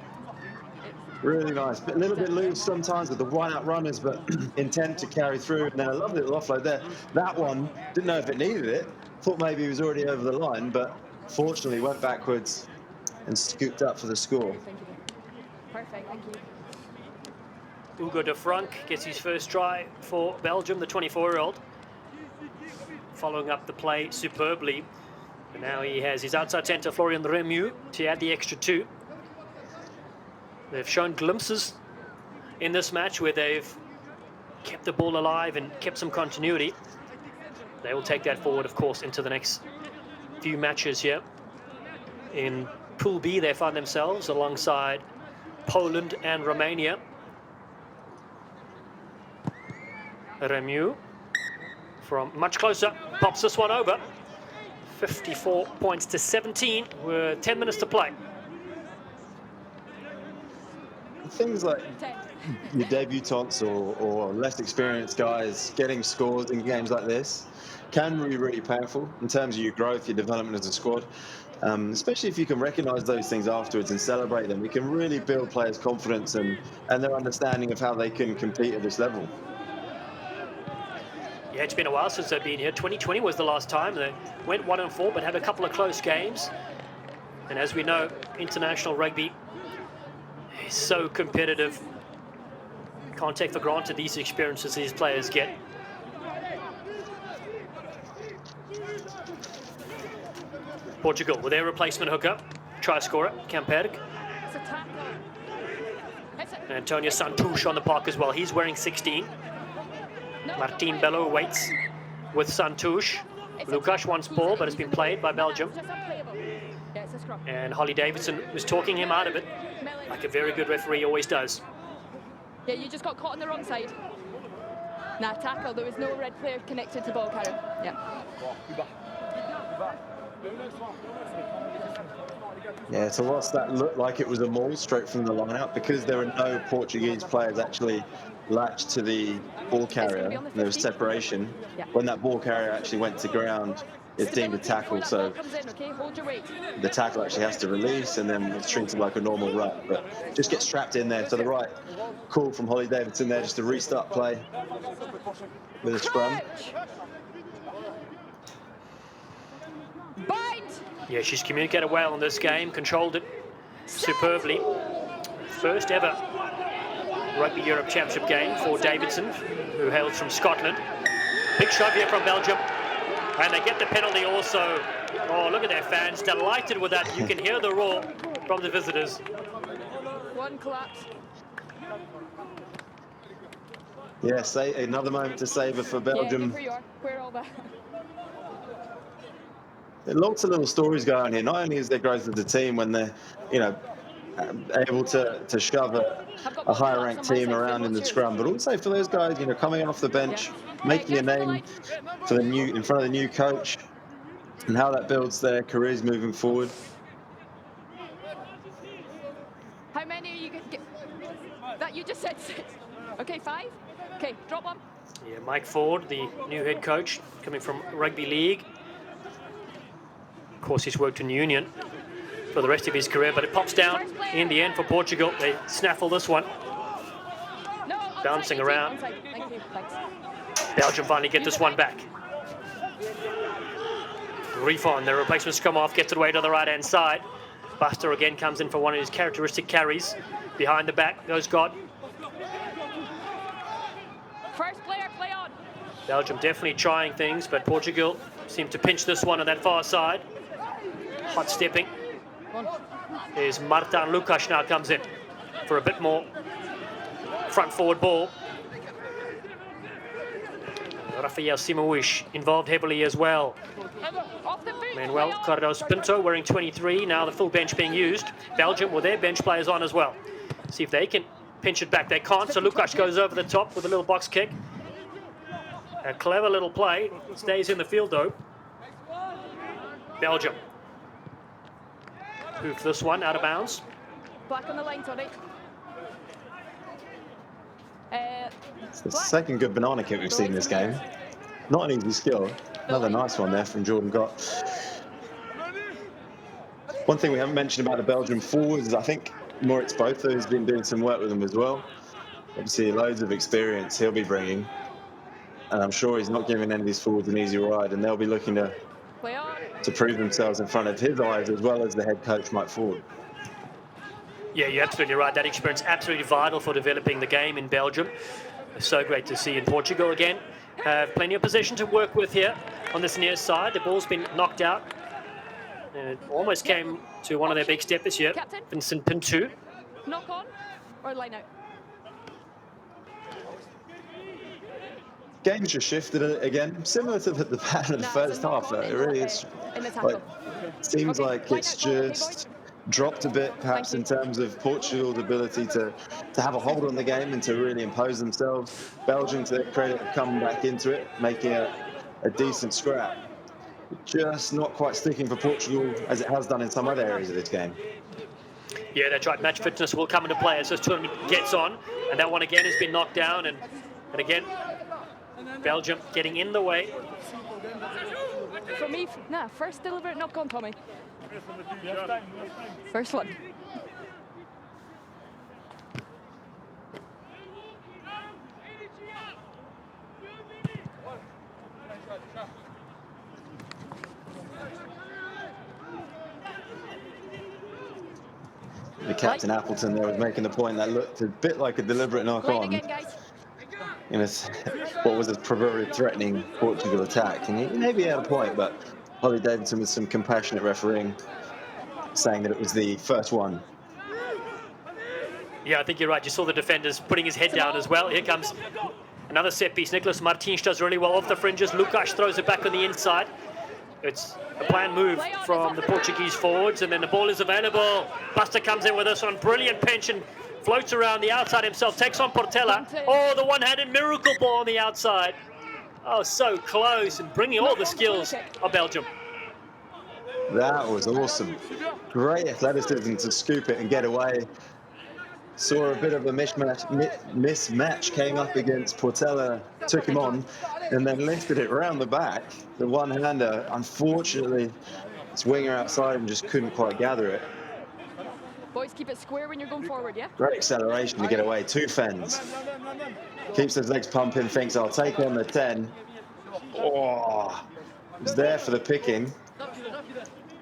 Really nice, but a little bit loose sometimes with the wide-out runners, but intent to carry through. And then a lovely little offload there. That one, didn't know if it needed it. Thought maybe he was already over the line, but fortunately went backwards and scooped up for the score. Thank you. Perfect, thank you. Hugo de Frank gets his first try for Belgium, the 24-year-old. Following up the play superbly. And now he has his outside centre, Florian Remieux, to add the extra 2. They've shown glimpses in this match where they've kept the ball alive and kept some continuity. They will take that forward, of course, into the next few matches here. In Pool B, they find themselves alongside Poland and Romania. Remieux from much closer pops this one over. 54 points to 17 with 10 minutes to play. Things like your debutants or less experienced guys getting scores in games like this can be really powerful in terms of your growth, your development as a squad. Especially if you can recognise those things afterwards and celebrate them. It can really build players' confidence and their understanding of how they can compete at this level. Yeah, it's been a while since they've been here. 2020 was the last time. They went 1-4, but had a couple of close games. And as we know, international rugby is so competitive. Can't take for granted these experiences these players get. Portugal with their replacement hooker, try scorer, Camperg. It's a tackle. Antonio Santush on the park as well. He's wearing 16. Martin Bello waits with Santush. Lukasz wants ball, but it's been played by Belgium. And Holly Davidson was talking him out of it, like a very good referee always does. Yeah, you just got caught on the wrong side. Nah, tackle. There was no red player connected to ball carrier. Yeah. Yeah, so what's that look like? It was a maul straight from the line-out because there are no Portuguese players actually latched to the ball carrier. There was separation. Yeah. When that ball carrier actually went to ground, it's deemed a tackle. So the tackle actually has to release and then it's treated like a normal run. But just get strapped in there. So the right call from Holly Davidson there just to restart play with a scrum. Yeah, she's communicated well in this game, controlled it superbly. First ever Rugby Europe Championship game for Davidson, who hails from Scotland. Big shot here from Belgium, and they get the penalty also. Oh, look at their fans, delighted with that. You can hear the roar from the visitors. One collapse. Yes, another moment to savour for Belgium. Yeah, here you are. Where all that? Lots of little stories going on here. Not only is there growth of the team when they're, able to shove a higher-ranked team around in the scrum, but also for those guys, coming off the bench, making a name in front of the new coach, and how that builds their careers moving forward. How many are you get? That you just said 6. Okay, 5. Okay, drop one. Yeah, Mike Ford, the new head coach, coming from Rugby League. Of course, he's worked in Union for the rest of his career, but it pops down in the end for Portugal. They snaffle this one. No, Bouncing around. Thank you. Thanks. Belgium finally get this one back. Refon, their replacement's come off, gets it away to the right-hand side. Buster again comes in for one of his characteristic carries. Behind the back goes God. First player, play on. Belgium definitely trying things, but Portugal seem to pinch this one on that far side. Hot stepping. There's Martin Lukasz now comes in for a bit more front forward ball. Rafael Simowish involved heavily as well. Manuel Carlos Pinto wearing 23, now the full bench being used. Belgium with their bench players on as well. See if they can pinch it back. They can't, so Lukasz goes over the top with a little box kick. A clever little play, stays in the field though. Belgium. Hoof this one out of bounds. Black on the line, sorry. It's the second good banana kick we've seen in this game. Not an easy skill. Another nice one there from Jordan Gott. One thing we haven't mentioned about the Belgian forwards is I think Moritz Botha has been doing some work with them as well. Obviously, loads of experience he'll be bringing. And I'm sure he's not giving any of these forwards an easy ride, and they'll be looking to prove themselves in front of his eyes as well as the head coach, Mike Ford. Yeah, you're absolutely right. That experience absolutely vital for developing the game in Belgium. So great to see in Portugal again. Plenty of possession to work with here on this near side. The ball's been knocked out. And it almost came to one of their big steppers here, Captain. Vincent Pinto. Knock on or line out? Game's just shifted again, similar to the pattern of the first half. It really is. Like, seems like it's just dropped a bit, perhaps in terms of Portugal's ability to have a hold on the game and to really impose themselves. Belgium, to their credit, have come back into it, making a decent scrap. Just not quite sticking for Portugal as it has done in some other areas of this game. Yeah, that's right. Match fitness will come into play as this tournament gets on. And that one again has been knocked down. And again, Belgium getting in the way. For me, first deliberate knock on, Tommy. First one. The captain Appleton there was making the point that looked a bit like a deliberate knock on. Again, guys. In what was a proverbially threatening Portugal attack. And he maybe had a point, but Holly Davidson with some compassionate refereeing, saying that it was the first one. Yeah, I think you're right. You saw the defenders putting his head down as well. Here comes another set piece. Nicolas Martins does really well off the fringes. Lucas throws it back on the inside. It's a planned move from the Portuguese forwards, and then the ball is available. Buster comes in with this one. Brilliant pension. Floats around the outside himself, takes on Portela. Oh, the one-handed miracle ball on the outside. Oh, so close, and bringing all the skills of Belgium. That was awesome. Great athleticism to scoop it and get away. Saw a bit of a mismatch, came up against Portela, took him on, and then lifted it round the back. The one-hander, unfortunately, its winger outside and just couldn't quite gather it. Boys, keep it square when you're going forward, yeah? Great acceleration to get away. Two fends. Keeps his legs pumping, thinks I'll take on the 10. Oh, was there for the picking. I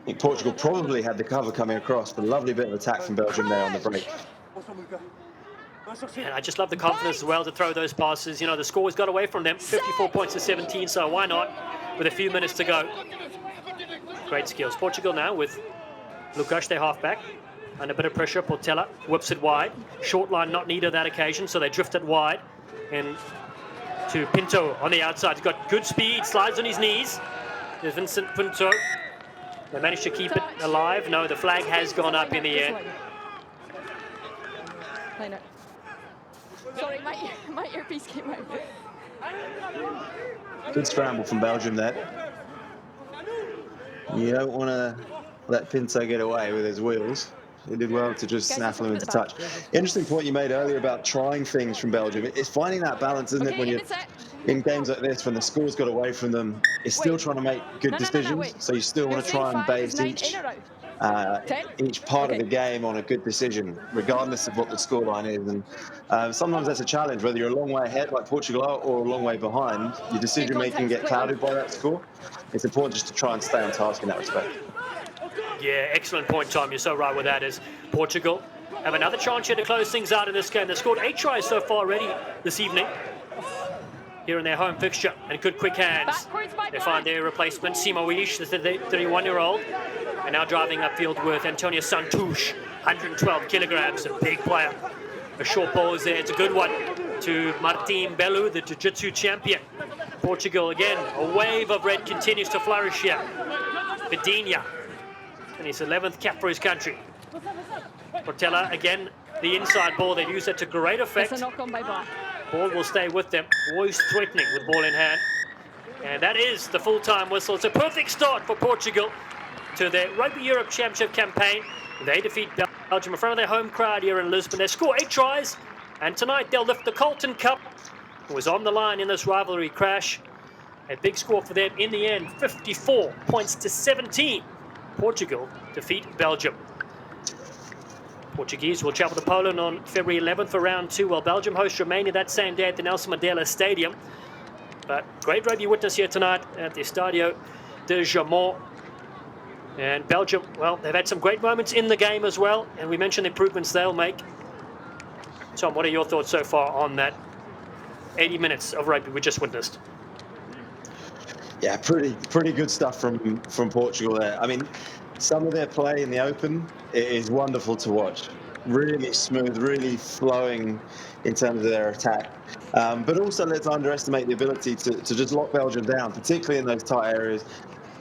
think Portugal probably had the cover coming across, but a lovely bit of attack from Belgium there on the break. And I just love the confidence as well to throw those passes. You know, the score's got away from them, 54 points to 17, so why not with a few minutes to go. Great skills. Portugal now with Lucas, their halfback. Under a bit of pressure, Portela whips it wide. Short line not needed that occasion, so they drift it wide. And to Pinto on the outside. He's got good speed, slides on his knees. There's Vincent Pinto. They managed to keep it alive. No, the flag has gone up in the air. Sorry, my earpiece came out. Good scramble from Belgium there. You don't want to let Pinto get away with his wheels. He did well to just snaffle him into touch. Interesting point you made earlier about trying things from Belgium. It's finding that balance, isn't it, when you're in games like this, when the score's got away from them, it's still trying to make good decisions. So you still want to try and base each part of the game on a good decision, regardless of what the scoreline is. And sometimes that's a challenge, whether you're a long way ahead like Portugal are or a long way behind. Your decision making get clouded by that score. It's important just to try and stay on task in that respect. Yeah, excellent point, Tom. You're so right with that. As Portugal have another chance here to close things out in this game. They've scored 8 tries so far already this evening here in their home fixture. And good quick hands. They find their replacement, Simo Ish, the 31-year-old. And now driving upfield with Antonio Santos, 112 kilograms, a big player. A short pause there, it's a good one to Martin Belu, the Jiu-Jitsu champion. Portugal again, a wave of red continues to flourish here. Bedinha, and his 11th cap for his country. Portela again, the inside ball, they've used it to great effect. It's a knock on by Black. Ball will stay with them, always threatening with ball in hand. And that is the full-time whistle. It's a perfect start for Portugal. to their Rugby Europe Championship campaign. They defeat Belgium in front of their home crowd here in Lisbon. They score 8 tries, and tonight they'll lift the Colton Cup. It was on the line in this rivalry crash. A big score for them in the end, 54 points to 17. Portugal defeat Belgium. Portuguese will travel to Poland on February 11th for round 2, while Belgium host Romania that same day at the Nelson Mandela Stadium. But great rugby witness here tonight at the Estadio de Jamor. And Belgium, well, they've had some great moments in the game as well, and we mentioned the improvements they'll make. Tom, what are your thoughts so far on that 80 minutes of rugby we just witnessed? Yeah, pretty good stuff from Portugal there. I mean, some of their play in the open is wonderful to watch. Really smooth, really flowing in terms of their attack. But also, let's underestimate the ability to just lock Belgium down, particularly in those tight areas.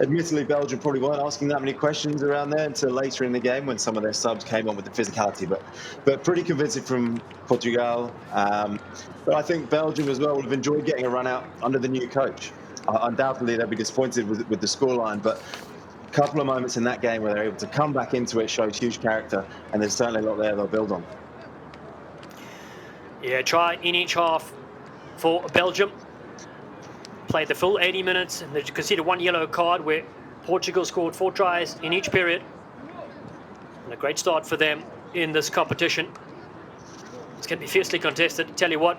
Admittedly, Belgium probably weren't asking that many questions around there until later in the game when some of their subs came on with the physicality. But pretty convincing from Portugal. But I think Belgium as well would have enjoyed getting a run out under the new coach. Undoubtedly, they'll be disappointed with the scoreline, but a couple of moments in that game where they're able to come back into it shows huge character, and there's certainly a lot there they'll build on. Yeah, try in each half for Belgium. Played the full 80 minutes, and they conceded 1 yellow card where Portugal scored 4 tries in each period. And a great start for them in this competition. It's going to be fiercely contested. Tell you what,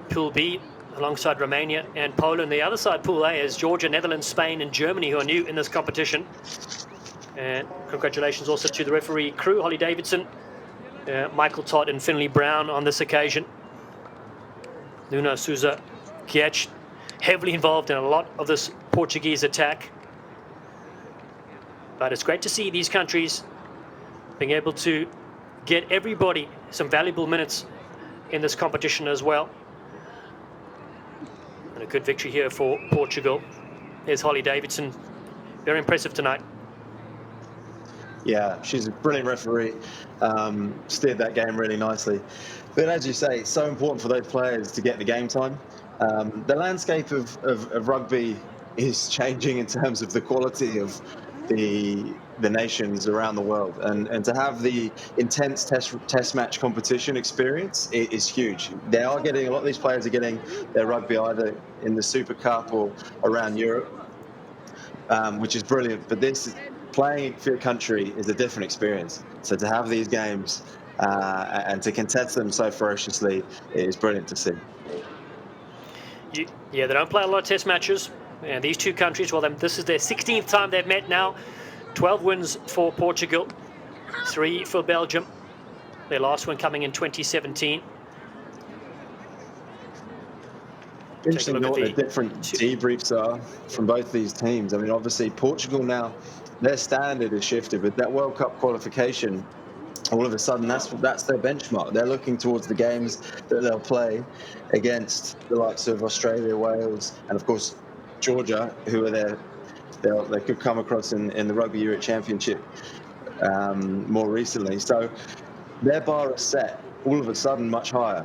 Pool B, alongside Romania and Poland. The other side, Pool A, is Georgia, Netherlands, Spain, and Germany, who are new in this competition. And congratulations also to the referee crew, Holly Davidson, Michael Todd, and Finley Brown on this occasion. Nuno Sousa Kiech, heavily involved in a lot of this Portuguese attack. But it's great to see these countries being able to get everybody some valuable minutes in this competition as well. And a good victory here for Portugal. There's Holly Davidson. Very impressive tonight. Yeah, she's a brilliant referee. Steered that game really nicely. But as you say, it's so important for those players to get the game time. The landscape of rugby is changing in terms of the quality of the nations around the world, and to have the intense test match competition experience is huge. They are getting, a lot of these players are getting their rugby either in the Super Cup or around Europe, which is brilliant. But this, playing for your country, is a different experience. So to have these games and to contest them so ferociously is brilliant to see. Yeah, they don't play a lot of test matches. And these two countries, well, this is their 16th time they've met now. 12 wins for Portugal, 3 for Belgium. Their last one coming in 2017. Interesting what the different debriefs are from both these teams. I mean, obviously, Portugal now, their standard has shifted with that World Cup qualification. All of a sudden, that's their benchmark. They're looking towards the games that they'll play against the likes of Australia, Wales, and of course Georgia, who are they could come across in the Rugby Europe Championship more recently. So their bar is set all of a sudden much higher,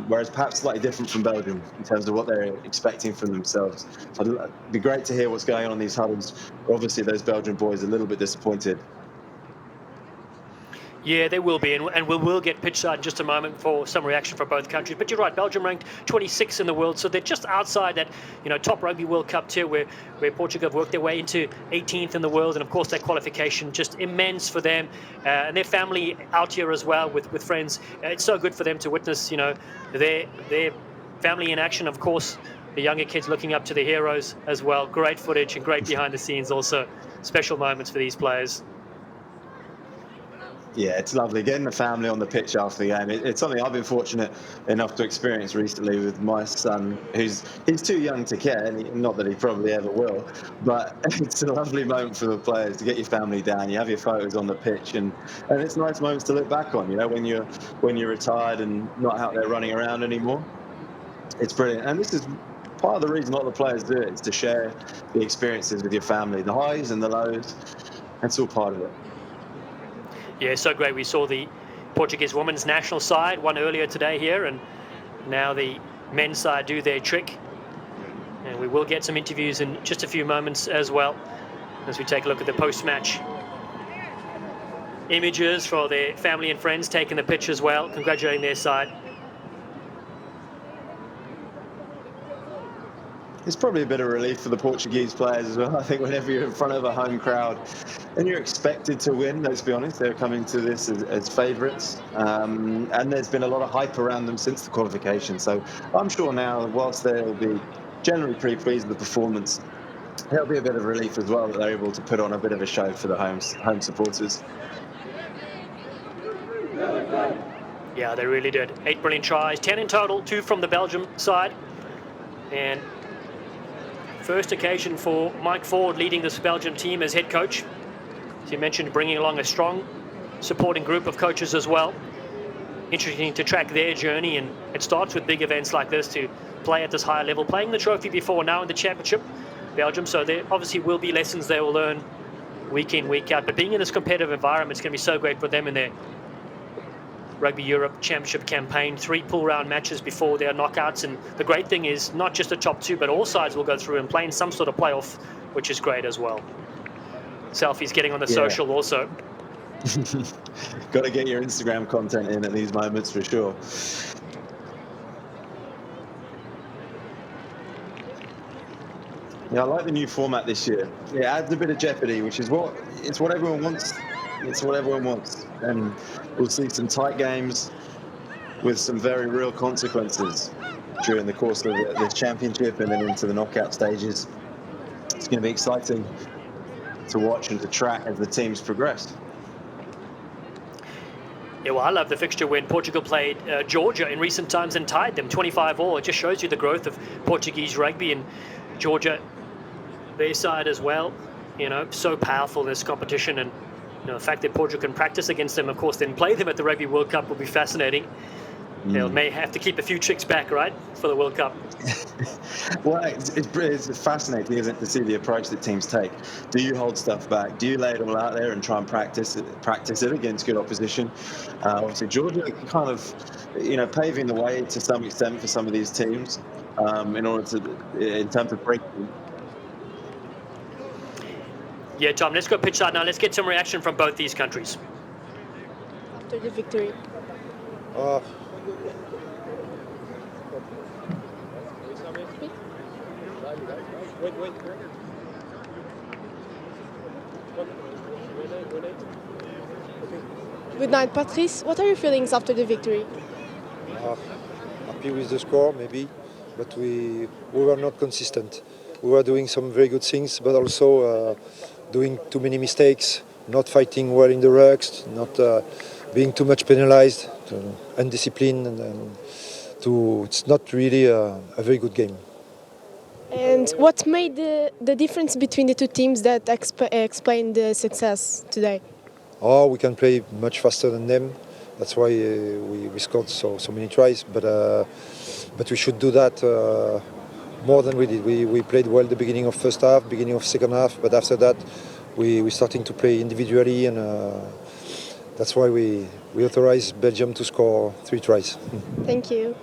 whereas perhaps slightly different from Belgium in terms of what they're expecting from themselves. So it'd be great to hear what's going on in these huddles. Obviously, those Belgian boys are a little bit disappointed. Yeah, there will be, and we'll get pitch side in just a moment for some reaction from both countries. But you're right, Belgium ranked 26th in the world, so they're just outside that, top Rugby World Cup tier where Portugal have worked their way into 18th in the world, and of course that qualification just immense for them, and their family out here as well with friends. It's so good for them to witness, their family in action. Of course, the younger kids looking up to the heroes as well. Great footage and great behind the scenes also. Special moments for these players. Yeah, it's lovely getting the family on the pitch after the game. It's something I've been fortunate enough to experience recently with my son, he's too young to care, and not that he probably ever will, but it's a lovely moment for the players to get your family down. You have your photos on the pitch, and it's nice moments to look back on. When you're retired and not out there running around anymore. It's brilliant, and this is part of the reason a lot of the players do it, is to share the experiences with your family, the highs and the lows. That's all part of it. Yeah, so great. We saw the Portuguese women's national side, one earlier today here, and now the men's side do their trick. And we will get some interviews in just a few moments as well. as we take a look at the post-match images for their family and friends taking the pitch as well, congratulating their side. It's probably a bit of relief for the Portuguese players as well. I think whenever you're in front of a home crowd and you're expected to win, let's be honest, they're coming to this as favourites. And there's been a lot of hype around them since the qualification. So I'm sure now, whilst they'll be generally pretty pleased with the performance, there'll be a bit of relief as well that they're able to put on a bit of a show for the home supporters. Yeah, they really did. 8 brilliant tries, 10 in total, 2 from the Belgium side. And first occasion for Mike Ford leading this Belgium team as head coach. As you mentioned, bringing along a strong supporting group of coaches as well. Interesting to track their journey, and it starts with big events like this to play at this higher level, playing the trophy before, now in the championship, Belgium. So there obviously will be lessons they will learn week in, week out. But being in this competitive environment is going to be so great for them in their Rugby Europe Championship campaign. 3 pool round matches before their knockouts, and the great thing is not just the top 2, but all sides will go through and play in some sort of playoff, which is great as well. Selfies getting on the social also. Got to get your Instagram content in at these moments for sure. Yeah, I like the new format this year. It adds a bit of jeopardy, which is what everyone wants. It's what everyone wants, and we'll see some tight games with some very real consequences during the course of this championship and then into the knockout stages. It's going to be exciting to watch and to track as the teams progress. Yeah, well, I love the fixture when Portugal played Georgia in recent times and tied them 25-all. It just shows you the growth of Portuguese rugby, and Georgia, their side as well, you know, so powerful in this competition. And you know, the fact that Portugal can practice against them, of course, then play them at the Rugby World Cup will be fascinating. They may have to keep a few chicks back, right, for the World Cup. Well, it's fascinating, isn't it, to see the approach that teams take. Do you hold stuff back? Do you lay it all out there and try and practice it against good opposition? Obviously, Georgia kind of, you know, paving the way to some extent for some of these teams in terms of breaking. Yeah, Tom, let's go pitch side now. Let's get some reaction from both these countries. After the victory. Good night, Patrice. What are your feelings after the victory? Happy with the score, maybe, but we were not consistent. We were doing some very good things, but also doing too many mistakes, not fighting well in the rucks, not being too much penalized, undisciplined, and it's not really a very good game. And what made the difference between the two teams that explained the success today? We can play much faster than them. That's why we scored so many tries. But we should do that more than we did. We played well the beginning of first half, beginning of second half. But after that, we starting to play individually, and that's why we authorized Belgium to score 3 tries. Thank you.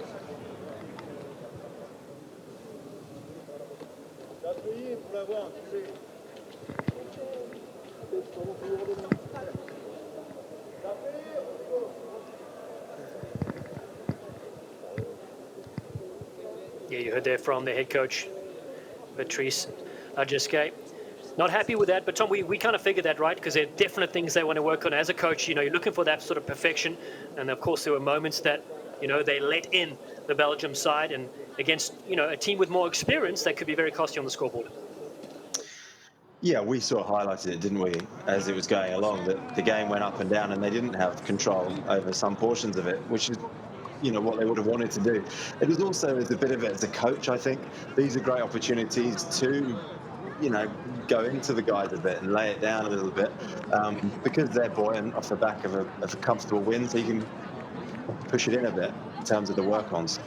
Yeah, you heard there from the head coach, Patrice Ajiske. Not happy with that, but Tom, we kind of figured that, right? Because there are definite things they want to work on. As a coach, you know, you're looking for that sort of perfection. And of course, there were moments that, you know, they let in the Belgium side, and against, you know, a team with more experience, that could be very costly on the scoreboard. Yeah, we sort of highlighted it, didn't we, as it was going along, that the game went up and down and they didn't have control over some portions of it, which is, you know, what they would have wanted to do. It was also, as a bit of it as a coach, I think, these are great opportunities to, you know, go into the guys a bit and lay it down a little bit, because they're buoyant off the back of a comfortable win, so you can push it in a bit in terms of the work-ons.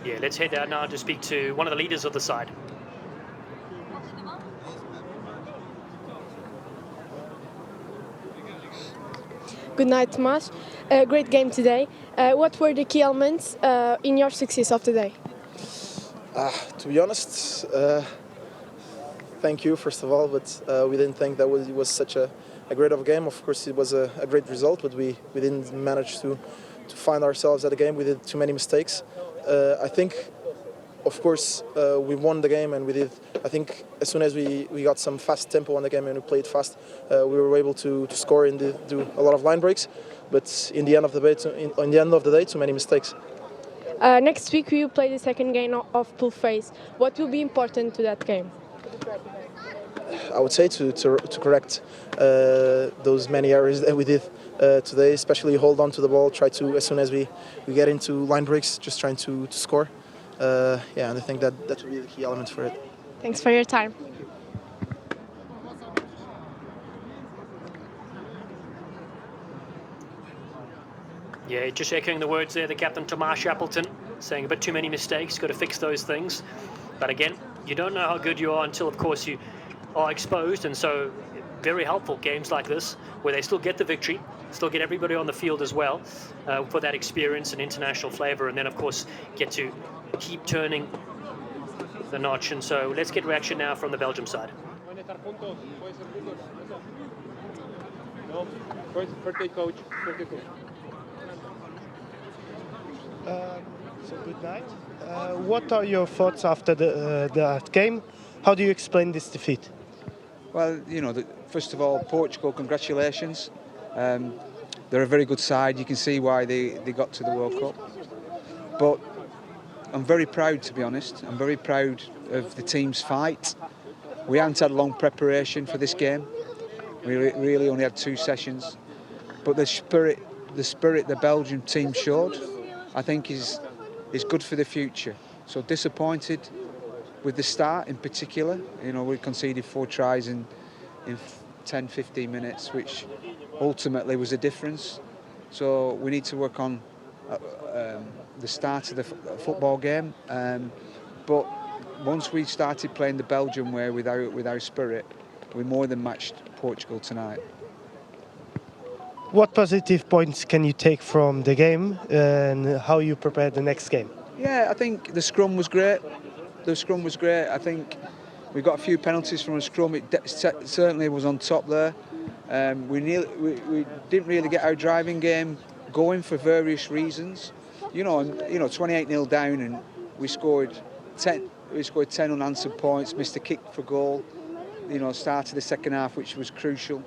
Yeah, let's head down now to speak to one of the leaders of the side. Good night, Nach. Great game today. What were the key elements in your success of today? To be honest, thank you first of all, but we didn't think that it was such a great of a game. Of course, it was a great result, but we didn't manage to find ourselves at the game. We did too many mistakes. I think, of course, we won the game, and we did. I think as soon as we got some fast tempo on the game and we played fast, we were able to score and do a lot of line breaks. But in the end of the day, too many mistakes. Next week we will play the second game of pool phase. What will be important to that game? I would say to correct those many errors that we did today, especially hold on to the ball, try to, as soon as we get into line breaks, just trying to score. And I think that will be the key element for it. Thanks for your time. Yeah, just echoing the words there, the captain Tomasz Appleton, saying a bit too many mistakes, got to fix those things. But again, you don't know how good you are until, of course, you are exposed, and so very helpful games like this, where they still get the victory, still get everybody on the field as well, for that experience and international flavour, and then, of course, get to keep turning the notch. And so let's get reaction now from the Belgium side. So good night. What are your thoughts after that game? How do you explain this defeat? Well, you know, first of all, Portugal, congratulations. They're a very good side. You can see why they got to the World Cup. But I'm very proud, to be honest. I'm very proud of the team's fight. We haven't had long preparation for this game. We really only had 2 sessions. But the spirit the Belgian team showed, I think is good for the future. So disappointed with the start in particular. You know, we conceded 4 tries in 10, 15 minutes, which ultimately was a difference. So we need to work on the start of the football game. But once we started playing the Belgian way with our spirit, we more than matched Portugal tonight. What positive points can you take from the game and how you prepare the next game? Yeah, I think the scrum was great. I think we got a few penalties from a scrum. It certainly was on top there. We didn't really get our driving game going for various reasons. You know, 28-0 down, and we scored 10 unanswered points. Missed a kick for goal. You know, started the second half, which was crucial.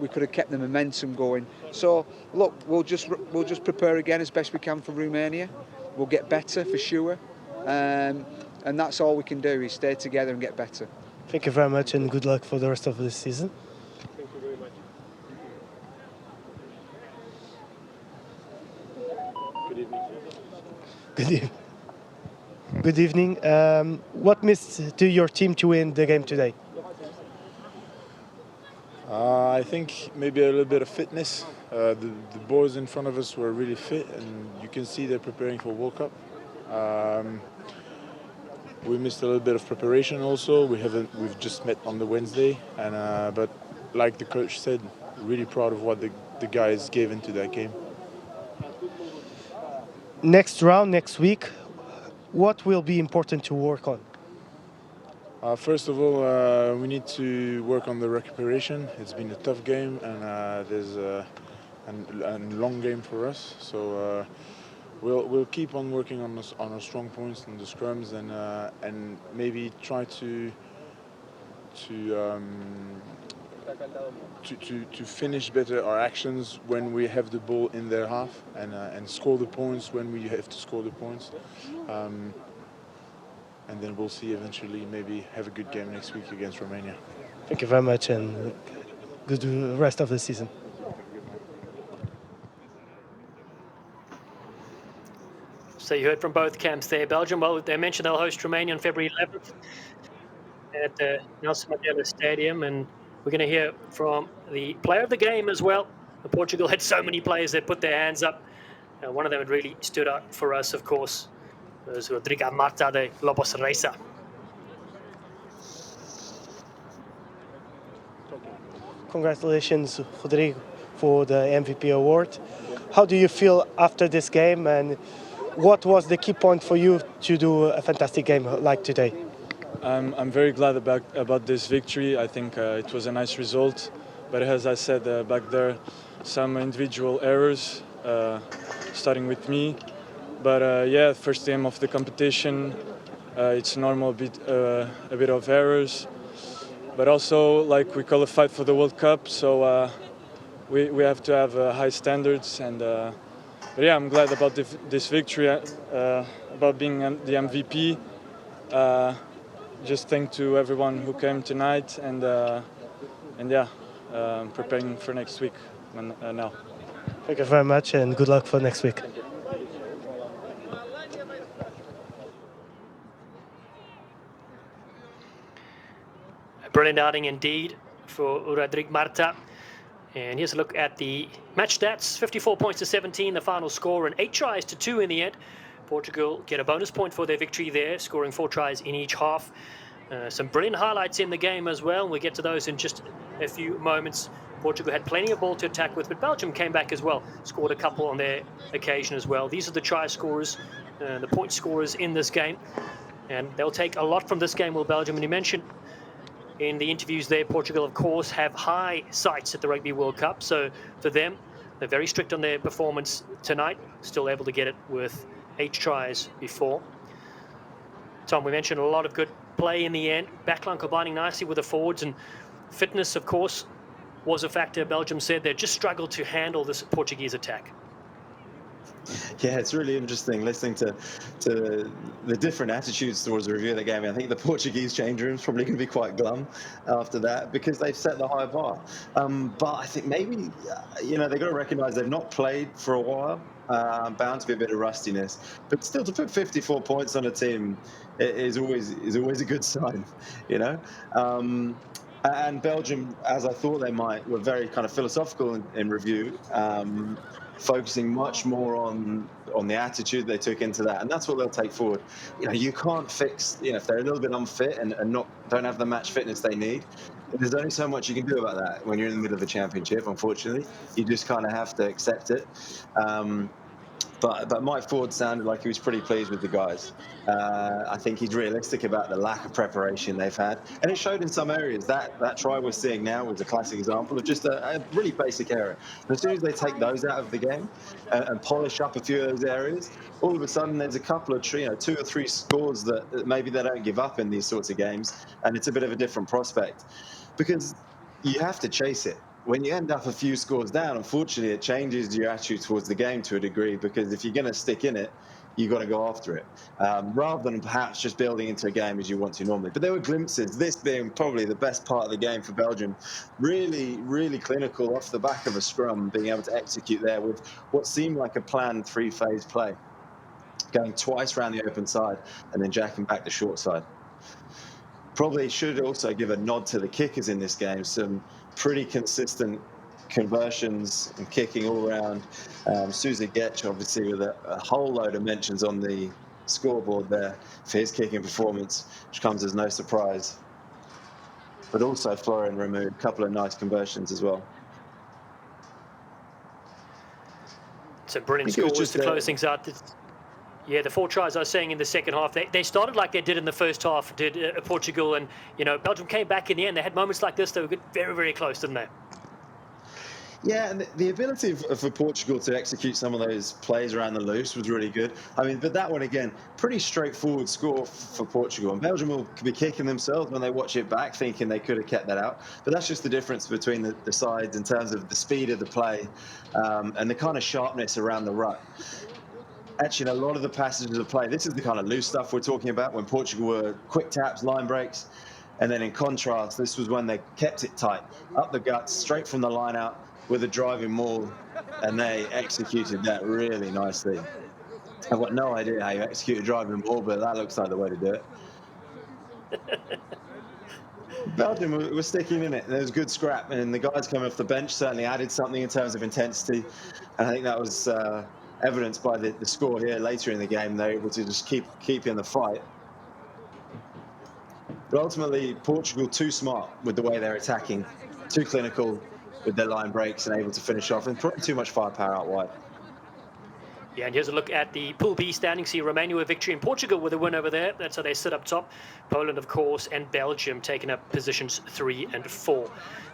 We could have kept the momentum going. So look, we'll just prepare again as best we can for Romania. We'll get better for sure, and that's all we can do is stay together and get better. Thank you very much, and good luck for the rest of the season. Thank you very much. Good evening. Good evening. What missed to your team to win the game today? I think maybe a little bit of fitness. The boys in front of us were really fit, and you can see they're preparing for World Cup. We missed a little bit of preparation also. We've just met on the Wednesday, and but like the coach said, really proud of what the guys gave into that game. Next round, next week, what will be important to work on? First of all, we need to work on the recuperation. It's been a tough game, and there's a long game for us. So we'll keep on working on our strong points and the scrums, and maybe try to finish better our actions when we have the ball in their half, and score the points when we have to score the points. And then we'll see eventually, maybe have a good game next week against Romania. Thank you very much, and good rest of the season. So you heard from both camps there. Belgium, well, they mentioned they'll host Romania on February 11th at the Nelson Mandela Stadium, and we're going to hear from the player of the game as well. Portugal had so many players that put their hands up. One of them had really stood out for us, of course. Was Rodrigo Marta de Lobos Reisa. Congratulations, Rodrigo, for the MVP award. How do you feel after this game, and what was the key point for you to do a fantastic game like today? I'm very glad about this victory. I think it was a nice result, but as I said back there, some individual errors, starting with me. But yeah, first game of the competition, it's normal a bit of errors, but also like we qualified for the World Cup, so we have to have high standards. And but yeah, I'm glad about this victory, about being the MVP. Just thank to everyone who came tonight, and yeah, preparing for next week now. Thank you very much, and good luck for next week. A brilliant outing indeed for Rodrigo Marta. And here's a look at the match stats. 54 points to 17, the final score, and 8 tries to 2 in the end. Portugal get a bonus point for their victory there, scoring 4 tries in each half. Some brilliant highlights in the game as well. We'll get to those in just a few moments. Portugal had plenty of ball to attack with, but Belgium came back as well, scored a couple on their occasion as well. These are the try scorers, the point scorers in this game. And they'll take a lot from this game, will Belgium. And you mentioned in the interviews there, Portugal, of course, have high sights at the Rugby World Cup. So for them, they're very strict on their performance tonight, still able to get it with 8 tries before. Tom, we mentioned a lot of good play in the end. Backline combining nicely with the forwards, and fitness, of course, was a factor. Belgium said they just struggled to handle this Portuguese attack. Yeah, it's really interesting listening to the different attitudes towards the review of the game. I think the Portuguese change room is probably going to be quite glum after that because they've set the high bar. But I think maybe, they've got to recognise they've not played for a while. Bound to be a bit of rustiness, but still to put 54 points on a team is always a good sign, And Belgium, as I thought they might, were very kind of philosophical in review, focusing much more on the attitude they took into that, and that's what they'll take forward. You can't fix, if they're a little bit unfit and don't have the match fitness they need. There's only so much you can do about that when you're in the middle of a championship. Unfortunately, you just kind of have to accept it. But Mike Ford sounded like he was pretty pleased with the guys. I think he's realistic about the lack of preparation they've had, and it showed in some areas. That try we're seeing now was a classic example of just a really basic error. And as soon as they take those out of the game and polish up a few of those areas, all of a sudden there's a couple of 2 or 3 scores that maybe they don't give up in these sorts of games, and it's a bit of a different prospect because you have to chase it. When you end up a few scores down, unfortunately, it changes your attitude towards the game to a degree, because if you're going to stick in it, you've got to go after it, rather than perhaps just building into a game as you want to normally. But there were glimpses, this being probably the best part of the game for Belgium, really, really clinical off the back of a scrum, being able to execute there with what seemed like a planned 3-phase play, going twice around the open side and then jacking back the short side. Probably should also give a nod to the kickers in this game. Some pretty consistent conversions and kicking all around. Suzy Getch, obviously, with a whole load of mentions on the scoreboard there for his kicking performance, which comes as no surprise. But also Florian Rameau, a couple of nice conversions as well. Some brilliant scores to close things out. Yeah, the 4 tries I was saying in the second half, they started like they did in the first half, did Portugal, and Belgium came back in the end. They had moments like this. They were very, very close, didn't they? Yeah, and the ability for Portugal to execute some of those plays around the loose was really good. But that one, again, pretty straightforward score for Portugal. And Belgium will be kicking themselves when they watch it back, thinking they could have kept that out. But that's just the difference between the sides in terms of the speed of the play and the kind of sharpness around the rut. Actually, a lot of the passages of play, this is the kind of loose stuff we're talking about, when Portugal were quick taps, line breaks. And then in contrast, this was when they kept it tight, up the guts, straight from the line out, with a driving maul, and they executed that really nicely. I've got no idea how you execute a driving maul, but that looks like the way to do it. Belgium were sticking in it. There was good scrap, and the guys coming off the bench certainly added something in terms of intensity. And I think that was evidenced by the score here later in the game. They're able to just keep in the fight. But ultimately, Portugal too smart with the way they're attacking, too clinical with their line breaks and able to finish off, and probably too much firepower out wide. Yeah, and here's a look at the Pool B standings. See Romania with victory and Portugal with a win over there. That's how they sit up top. Poland, of course, and Belgium taking up positions 3 and 4.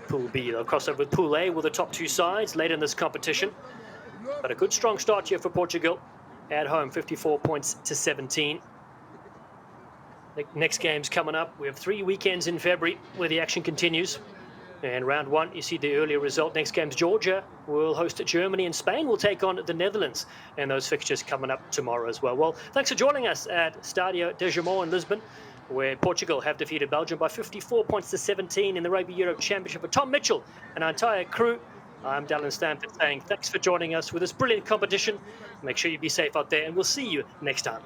Pool B, they'll cross over with Pool A with the top 2 sides later in this competition. But a good strong start here for Portugal. At home, 54 points to 17. The next game's coming up. We have 3 weekends in February where the action continues. And round 1, you see the earlier result. Next game's Georgia will host Germany, and Spain will take on the Netherlands. And those fixtures coming up tomorrow as well. Well, thanks for joining us at Stadio de Jamor in Lisbon, where Portugal have defeated Belgium by 54 points to 17 in the Rugby Europe Championship. For Tom Mitchell and our entire crew, I'm Dallin Stanford saying thanks for joining us with this brilliant competition. Make sure you be safe out there, and we'll see you next time.